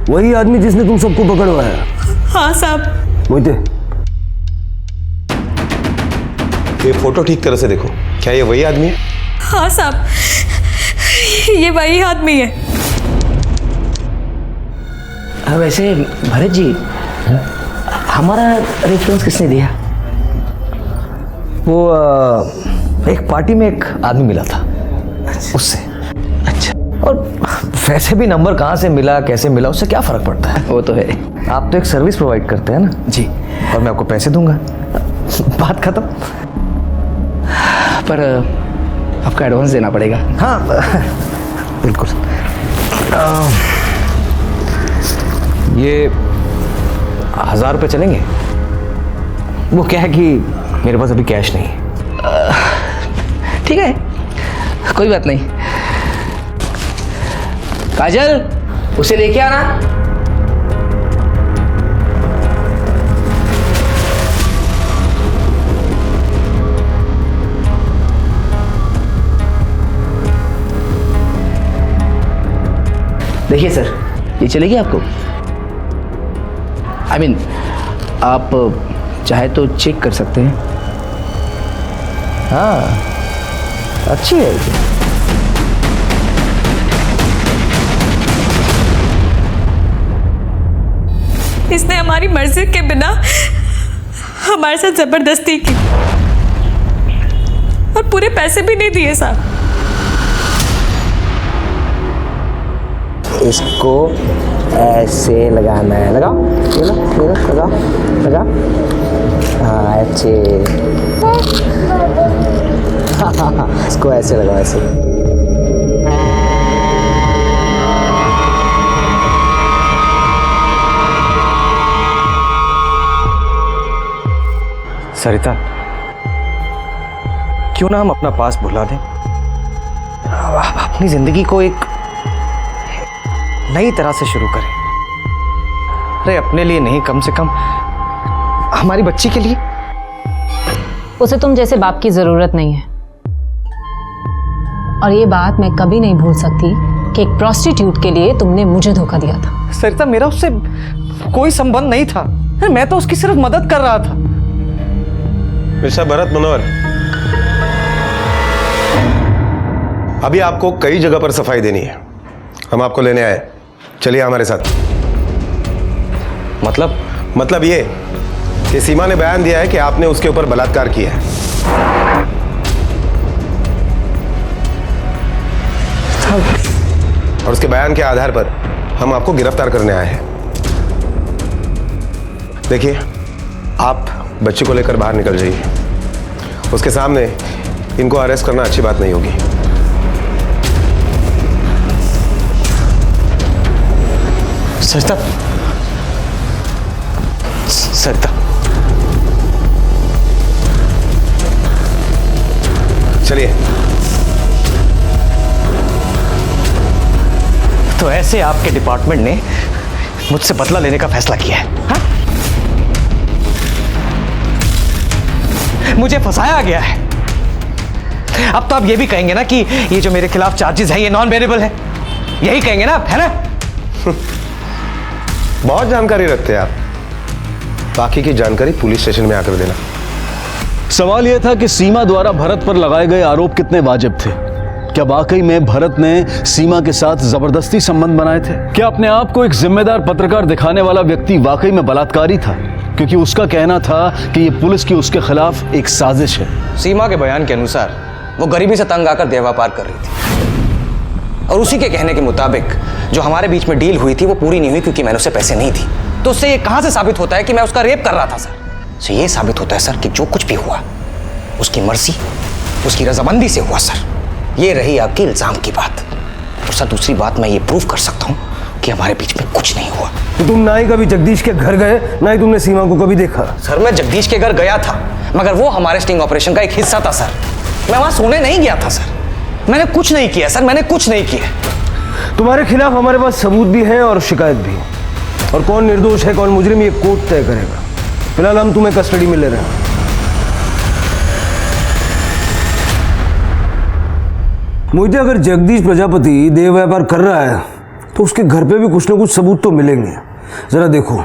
वही आदमी जिसने तुम सबको पकड़वाया। हाँ साहब। मोहिते, ये फोटो ठीक तरह से देखो, क्या ये वही आदमी है? हाँ साहब, ये वही आदमी है। वैसे भरत जी, हमारा रेफरेंस किसने दिया? वो एक पार्टी में एक आदमी मिला था, उससे। अच्छा। और वैसे भी नंबर कहाँ से मिला, कैसे मिला, उससे क्या फर्क पड़ता है? वो तो है। आप तो एक सर्विस प्रोवाइड करते हैं ना जी, और मैं आपको पैसे दूंगा, बात खत्म। पर आपका एडवांस देना पड़ेगा। हाँ बिल्कुल। ये 1000 रुपये चलेंगे? वो क्या है कि मेरे पास अभी कैश नहीं है। ठीक है, कोई बात नहीं। काजल, उसे लेके आना। देखिए सर, ये चलेगी आपको? I mean, आप चाहे तो चेक कर सकते हैं। हाँ, अच्छी है ये। इसने हमारी मर्जी के बिना हमारे साथ जबरदस्ती की और पूरे पैसे भी नहीं दिए साहब। इसको ऐसे लगाना है, लगाओ, ये लो, लगाओ, लगाओ। हाँ, अच्छे। इसको ऐसे लगाओ, ऐसे। सरिता, क्यों ना हम अपना पास भुला दें, अपनी जिंदगी को एक नई तरह से शुरू करें। अरे अपने लिए नहीं, कम से कम हमारी बच्ची के लिए। उसे तुम जैसे बाप की जरूरत नहीं है, और ये बात मैं कभी नहीं भूल सकती कि एक प्रोस्टिट्यूट के लिए तुमने मुझे धोखा दिया था। सरिता, मेरा उससे कोई संबंध नहीं था, मैं तो उसकी सिर्फ मदद कर रहा था। मिस्टर भरत मनोहर, अभी आपको कई जगह पर सफाई देनी है, हम आपको लेने आए। चलिए हमारे साथ। मतलब ये कि सीमा ने बयान दिया है कि आपने उसके ऊपर बलात्कार किया है। और उसके बयान के आधार पर हम आपको गिरफ्तार करने आए हैं। देखिए, आप बच्चे को लेकर बाहर निकल जाइए। उसके सामने इनको अरेस्ट करना अच्छी बात नहीं होगी। सरिता, सरिता, चलिए। तो ऐसे आपके डिपार्टमेंट ने मुझसे बदला लेने का फैसला किया है, हाँ? मुझे फंसाया गया है। अब तो आप ये भी कहेंगे ना कि ये जो मेरे खिलाफ चार्जेस हैं ये नॉन बेरेबल है, यही कहेंगे ना आप, है ना? बहुत जानकारी रखते हैं आप। बाकी की जानकारी पुलिस स्टेशन में आकर देना। सवाल यह था कि सीमा द्वारा भरत पर लगाए गए आरोप कितने वाजिब थे। क्या वाकई में भरत ने सीमा के साथ जबरदस्ती संबंध बनाए थे? क्या अपने आप को एक जिम्मेदार पत्रकार दिखाने वाला व्यक्ति वाकई में बलात्कारी था? क्योंकि उसका कहना था कि यह पुलिस की उसके खिलाफ एक साजिश है। सीमा के बयान के अनुसार वो गरीबी से तंग आकर देह व्यापार कर रही थी, और उसी के कहने के मुताबिक जो हमारे बीच में डील हुई थी वो पूरी नहीं हुई क्योंकि मैंने उसे पैसे नहीं दी। तो उससे ये कहां से साबित होता है कि मैं उसका रेप कर रहा था सर? तो ये साबित होता है सर कि जो कुछ भी हुआ उसकी मर्जी, उसकी रजामंदी से हुआ सर। ये रही आपकी इल्जाम की बात। और सर दूसरी बात, मैं ये प्रूव कर सकता हूँ कि हमारे बीच में कुछ नहीं हुआ। तो तुम ना ही कभी जगदीश के घर गए, ना ही तुमने सीमा को कभी देखा? सर मैं जगदीश के घर गया था, मगर वो हमारे स्टिंग ऑपरेशन का एक हिस्सा था सर। मैं वहां सोने नहीं गया था सर। मैंने कुछ नहीं किया सर, मैंने कुछ नहीं किया। तुम्हारे खिलाफ हमारे पास सबूत भी है और शिकायत भी, और कौन निर्दोष है कौन मुजरिम ये कोर्ट तय करेगा। फिलहाल हम तुम्हें कस्टडी में ले रहे हैं। मोहिते, अगर जगदीश प्रजापति देह व्यापार कर रहा है तो उसके घर पे भी कुछ ना कुछ सबूत तो मिलेंगे। जरा देखो।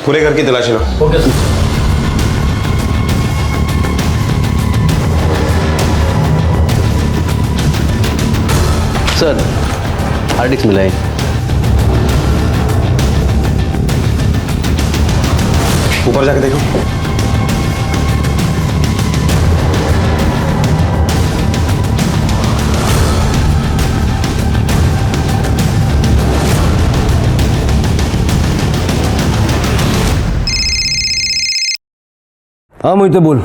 पूरे घर की तलाशी लो। Okay sir. Sir, hard disk मिला है। ऊपर जाके देखो। हाँ मोहिते बोल।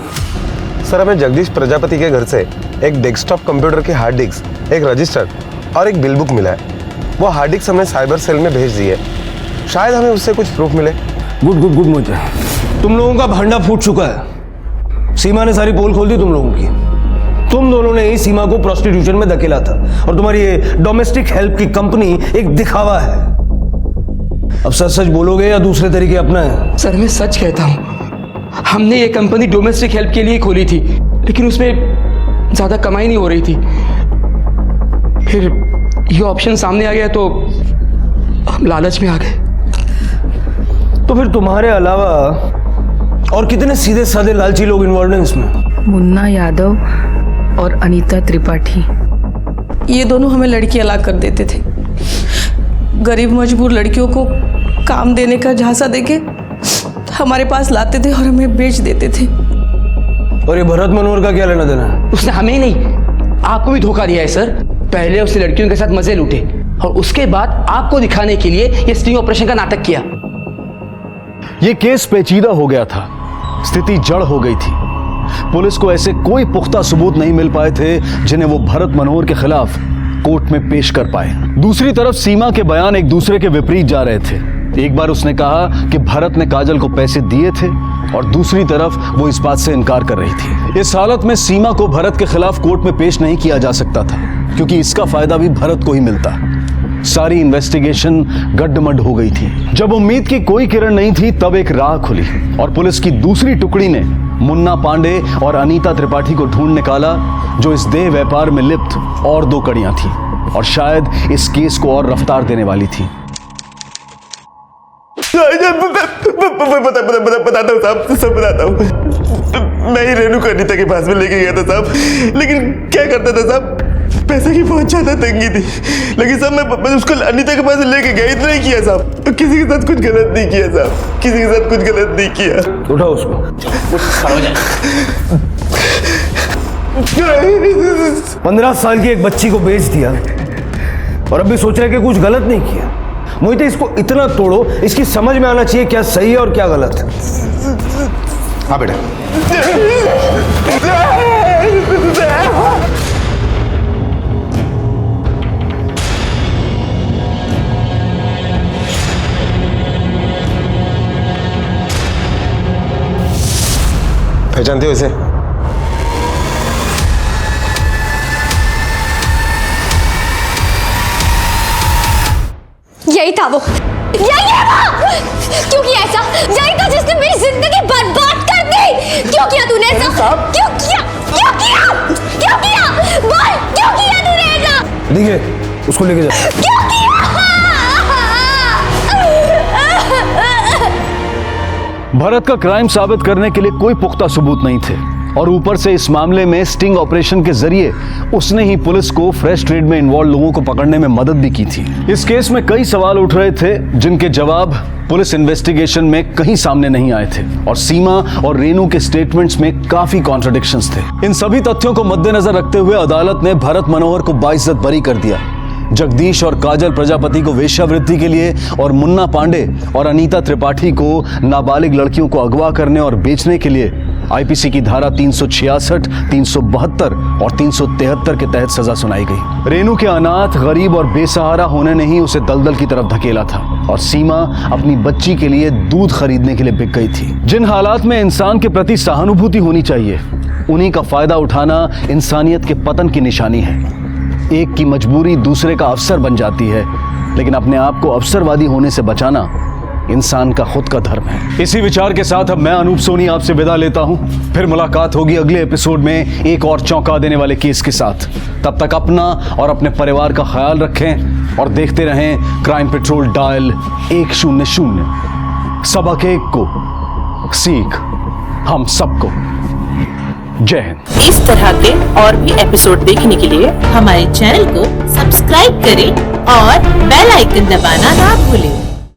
सर, हमें जगदीश प्रजापति के घर से एक डेस्कटॉप कंप्यूटर की हार्ड डिस्क, एक रजिस्टर और एक बिल बुक मिला है। वो हार्ड डिस्क हमें साइबर सेल में भेज दी है। शायद हमें उससे कुछ प्रूफ मिले। गुड गुड गुड मोहिते, तुम लोगों का भांडा फूट चुका है। सीमा ने सारी पोल खोल दी तुम लोगों की। तुम दोनों ने ही सीमा को प्रोस्टिट्यूशन में धकेला था और तुम्हारी ये डोमेस्टिक हेल्प की कंपनी एक दिखावा है। अब सच सच बोलोगे या दूसरे तरीके अपनाए? सर, मैं सच कहता हूँ, हमने ये कंपनी डोमेस्टिक हेल्प के लिए खोली थी, लेकिन उसमें ज्यादा कमाई नहीं हो रही थी। फिर ये ऑप्शन सामने आ गया तो हम लालच में आ गए। तो फिर तुम्हारे अलावा और कितने सीधे साधे लालची लोग इन्वॉल्व हैं इसमें? मुन्ना यादव और अनीता त्रिपाठी, ये दोनों हमें लड़की अलाग कर देते थे। गरीब मजबूर लड़कियों को काम देने का झांसा देके हमारे पास लाते थे और हमें बेच देते थे। और ये भरत मनोहर का क्या लेना देना है? उसने हमें नहीं, आपको भी धोखा दिया है सर। पहले उसने लड़कियों के साथ मजे लूटे और उसके बाद आपको दिखाने के लिए ये स्टिंग ऑपरेशन का नाटक किया। ये केस पेचीदा हो गया था, स्थिति जड़ हो गई थी। पुलिस को ऐसे कोई पुख्ता सबूत नहीं मिल पाए थे जिन्हें वो भरत मनोहर के खिलाफ कोर्ट में पेश कर पाए। दूसरी तरफ सीमा के बयान एक दूसरे के विपरीत जा रहे थे। एक बार उसने कहा कि भरत ने काजल को पैसे दिए थे और दूसरी तरफ वो इस बात से इनकार कर रही थी। इस हालत में सीमा को भरत के खिलाफ कोर्ट में पेश नहीं किया जा सकता था क्योंकि इसका फायदा भी भरत को ही मिलता। सारी इन्वेस्टिगेशन गड्ढमड हो गई थी। जब उम्मीद की कोई किरण नहीं थी तब एक राह खुली और पुलिस की दूसरी टुकड़ी ने मुन्ना पांडे और अनीता त्रिपाठी को ढूंढ निकाला, जो इस देह व्यापार में लिप्त और दो कड़ियां थी और शायद इस केस को और रफ्तार देने वाली थी। बताता हूँ साहब, सब बताता हूँ। मैं ही रेणु को अनीता के पास में लेके गया था साहब, लेकिन क्या करता था साहब, पैसे की बहुत ज्यादा तंगी थी। लेकिन साहब मैं उसको अनीता के पास लेके गया, इतना ही किया साहब। तो किसी के साथ कुछ गलत नहीं किया साहब, किसी के साथ कुछ गलत नहीं किया। उठाओ उसको। 15 साल की एक बच्ची को बेच दिया और अभी सोच रहे कि कुछ गलत नहीं किया। मोहिते, इसको इतना तोड़ो, इसकी समझ में आना चाहिए क्या सही है और क्या गलत। हाँ बेटा। पहचानते हो इसे? यही था वो, यही है वो। क्यों किया ऐसा? यही था जिसने मेरी जिंदगी बर्बाद कर दी। क्यों किया तूने ऐसा? क्यों किया? क्यों किया? क्यों किया? बोल, क्यों किया तूने ऐसा? देखिए, उसको लेके जा। क्यों किया? भरत का क्राइम साबित करने के लिए कोई पुख्ता सबूत नहीं थे और ऊपर से इस मामले में स्टिंग ऑपरेशन के जरिए उसने ही पुलिस को फ्रेश ट्रेड में इन्वॉल्व लोगों को पकड़ने में मदद भी की थी। इस केस में कई सवाल उठ रहे थे जिनके जवाब पुलिस इन्वेस्टिगेशन में कहीं सामने नहीं आए थे और सीमा और रेनू के स्टेटमेंट्स में काफी कॉन्ट्रडिक्शंस थे। इन सभी तथ्यों को मद्देनजर रखते हुए अदालत ने भरत मनोहर को बाइज्जत बरी कर दिया। जगदीश और काजल प्रजापति को वेश्यावृत्ति के लिए और मुन्ना पांडे और अनीता त्रिपाठी को नाबालिग लड़कियों को अगवा करने और बेचने के लिए आईपीसी की धारा 366, 372 और 373 के तहत सजा सुनाई गई। रेनू के अनाथ, गरीब और बेसहारा होने ने ही उसे दलदल की तरफ धकेला था और सीमा अपनी बच्ची के लिए दूध खरीदने के लिए बिक गई थी। जिन हालात में इंसान के प्रति सहानुभूति होनी चाहिए, उन्हीं का फायदा उठाना इंसानियत के पतन की निशानी है। एक की मजबूरी दूसरे का अवसर बन जाती है, लेकिन अपने आप को अवसरवादी होने से बचाना इंसान का खुद का धर्म है। इसी विचार के साथ अब मैं अनूप सोनी आपसे विदा लेता हूं। फिर मुलाकात होगी अगले एपिसोड में एक और चौंका देने वाले केस के साथ। तब तक अपना और अपने परिवार का ख्याल रखें और देखते रहें क्राइम पेट्रोल डायल 100। सबक एक को सीख हम सबको। जय हिंद। इस तरह के और भी एपिसोड देखने के लिए हमारे चैनल को सब्सक्राइब करें और बेल आइकन दबाना ना भूलें।